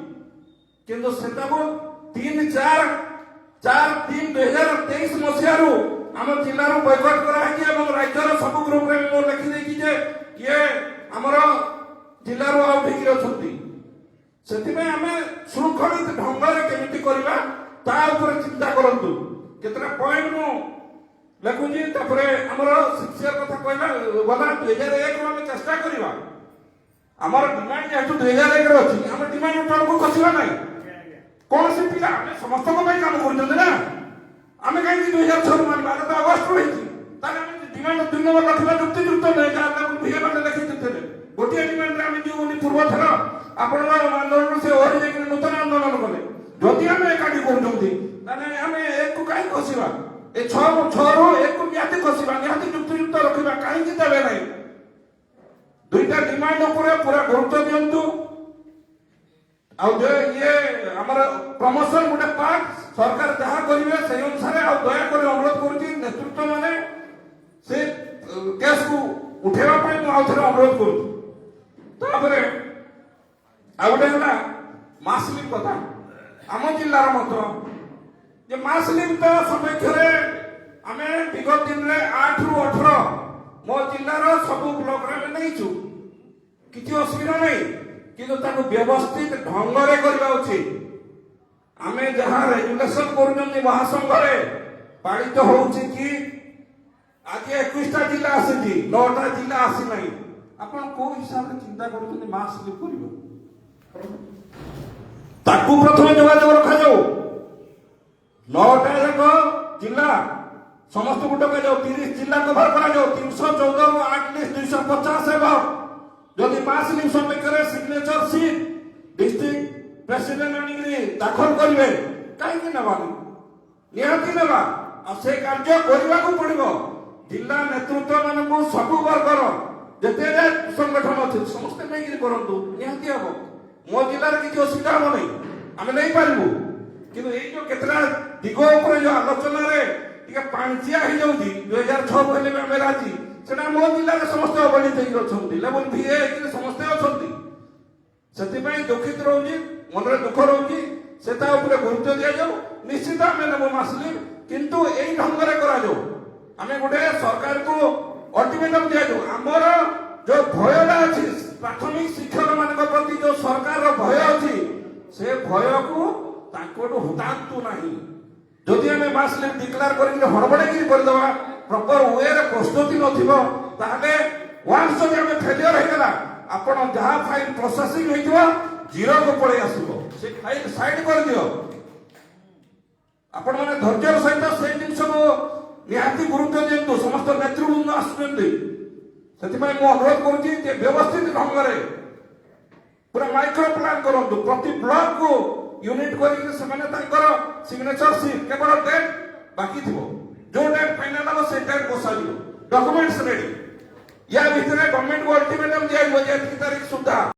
କିନ୍ତୁ ସେଟାକୁ 3-4-3-2023 ମସିହାରୁ ଆମ ଜିଲ୍ଲାରୁ ବୈକଟ କରାଯାଇଛି ଏବଂ ରାଜ୍ୟର ସବୁ ଗ୍ରୁପରେ ମୁଁ ଲେଖିଦେଇଛି ଯେ ଇଏ ଆମର ଜିଲ୍ଲାରୁ ଆଉ ଠିକରେ ଅଛନ୍ତି। ସେଥିପାଇଁ ଆମେ ଶୃଙ୍ଖଳିତ ଢଙ୍ଗରେ କେମିତି କରିବା ତା ଉପରେ ଚିନ୍ତା କରନ୍ତୁ। କେତେଟା ପଏଣ୍ଟ ମୁଁ ଲେଖୁଛି, ତାପରେ ଆମର ଶିକ୍ଷା କଥା କହିଲା ଗଲା 2001ରୁ ଆମେ ଚେଷ୍ଟା କରିବା। ଆମର ଡିମାଣ୍ଡ ଯେହେତୁ 2001ରେ ଅଛି, ଆମେ ଡିମାଣ୍ଡ ତଳକୁ ଖସିବା ନାହିଁ। କୌଣସି ପିଲା, ଆମେ ସମସ୍ତଙ୍କ ପାଇଁ କାମ କରୁଛନ୍ତି ନା, ଆମେ କାହିଁକି 2006ରୁ ମାନିବା? ଆମେ ତ ଅଗଷ୍ଟରୁ ହେଇଛି, ତାହେଲେ ଆମେ ଡିମାଣ୍ଡ 2 ନମ୍ବର ରଖିବା ଯୁକ୍ତିଯୁକ୍ତ ନୁହେଁ। ଯାହା ଭିଏ ମାନେ ଲେଖିଥିଲେ ଗୋଟିଏ ଡିମାଣ୍ଡରେ ଆମେ ଯିବୁ ବୋଲି ପୂର୍ବ ଥର ଆପଣଙ୍କ ଆନ୍ଦୋଳନ ସେ ଓହରି ଯାଇକି ନୂତନ ଆନ୍ଦୋଳନ କଲେ। ଯଦି ଆମେ ଏକାଠି କରୁଛନ୍ତି, ତାହେଲେ ଆମେ 1କୁ କାହିଁକି ଖସିବା? ଏ 6ରୁ 1କୁ ନିହାତି ଖସିବା, ନିହାତି ଯୁକ୍ତିଯୁକ୍ତ ରଖିବା, କାହିଁକି ଦେବେ ନାହିଁ? 2ଟା ଡିମାଣ୍ଡ ଉପରେ ପୁରା ଗୁରୁତ୍ୱ ଦିଅନ୍ତୁ। ये आमर प्रमोशन गोटे पार्ट सरकार जहाँ करेंगे से अनुसार दयाकोरी अनुरोध करुच्ची नेतृत्व माने से केस को उठेवा अनुरोध करुच्ची गोटे है मासलिम कथा आम जिलार मत मासलिम तो समेक्षरे आम विगत दिन में 8 ରୁ 18 मो जिलार सब ब्लॉक रे नहीं किसी असुविधा नहीं किंतु ताको व्यवस्थित ढंग रे करबा उचित आमे जहां रेजुलेशन करूछन महासंघ रे पालित होउछि कि आज 21टा जिला आसी 9टा जिला आसी नहीं आपण को हिसाब रे चिंता करूछन मास स्लिप करिवो ताकू प्रथम जोगाजोग रखा जाऊ 9टा जाक जिला समस्त गुटक जाऊ 30 जिला कवर करा जाऊ 314 ରୁ एटलिस्ट 250 हेबो जदि पास लिंग समेकरे सिग्नेचर सीट डिस्ट्रिक्ट प्रेसिडेंट आनिकरी दाखल करिवे काहे नबानी निहाती नबा आ से कार्य करबा को पड़िबो जिला नेतृत्व मानकु सब वर्गर जते संगठन अछि समस्त नेगिरी करंतु निहाती हबो मो जिल्ला रे किछि असुविधा हो नै आमे नै पारिबु किंतु एई जो केतरा दिगो ऊपर जो आलोचना रे टिके पांचिया हे जाउची 2006 पहिले आमे राजी सेटा मो जिल्ला रे समस्त अवहेलित हेइ अछंती लेवल VA कि समस्त अछंती सेति पई दुखित रहउची मनरे दुख रहउची सेता ऊपर गुरुत्व दिया जाऊ निश्चित आमे नबो मासली किंतु एई ढंग रे करा जाऊ आमे गोटे सरकार को अल्टीमेटम दिया जाऊ हमर जो भयटा अछि प्राथमिक शिक्षक मानक प्रति जो सरकार रो भय अछि से भय को ताकोटो हटांतु नाही जदि आमे मासली डिक्लेयर करिके हड़बड़े कि कर दवा प्रॉपर वे रे प्रस्तुति नथिबो ताले वांस जदि आमे फेलियर हेगला आपण जहां फाइल प्रोसेसिंग हेइथिबो जीरो को पळे आसीबो से फाइल साइड कर दियो आपण माने धैर्यर सहित से जिंस को निहाती गुरुत्व दियंतु समस्त नेतृवृंद आसुचंती सेति पई मो अनुरोध करूची जे व्यवस्थित ढंग रे पूरा माइक्रो प्लान करंतु प्रति ब्लॉक को यूनिट करिके सेमाने तांकर सिग्नेचर सीट केवल डेट बाकी थिबो जो डेट फाइनल हो से डेट बसा दियो डॉक्यूमेंट्स रेडी या भितरे गवर्नमेंट को अल्टीमेटम दिया हो जे 3 तारीख सुधा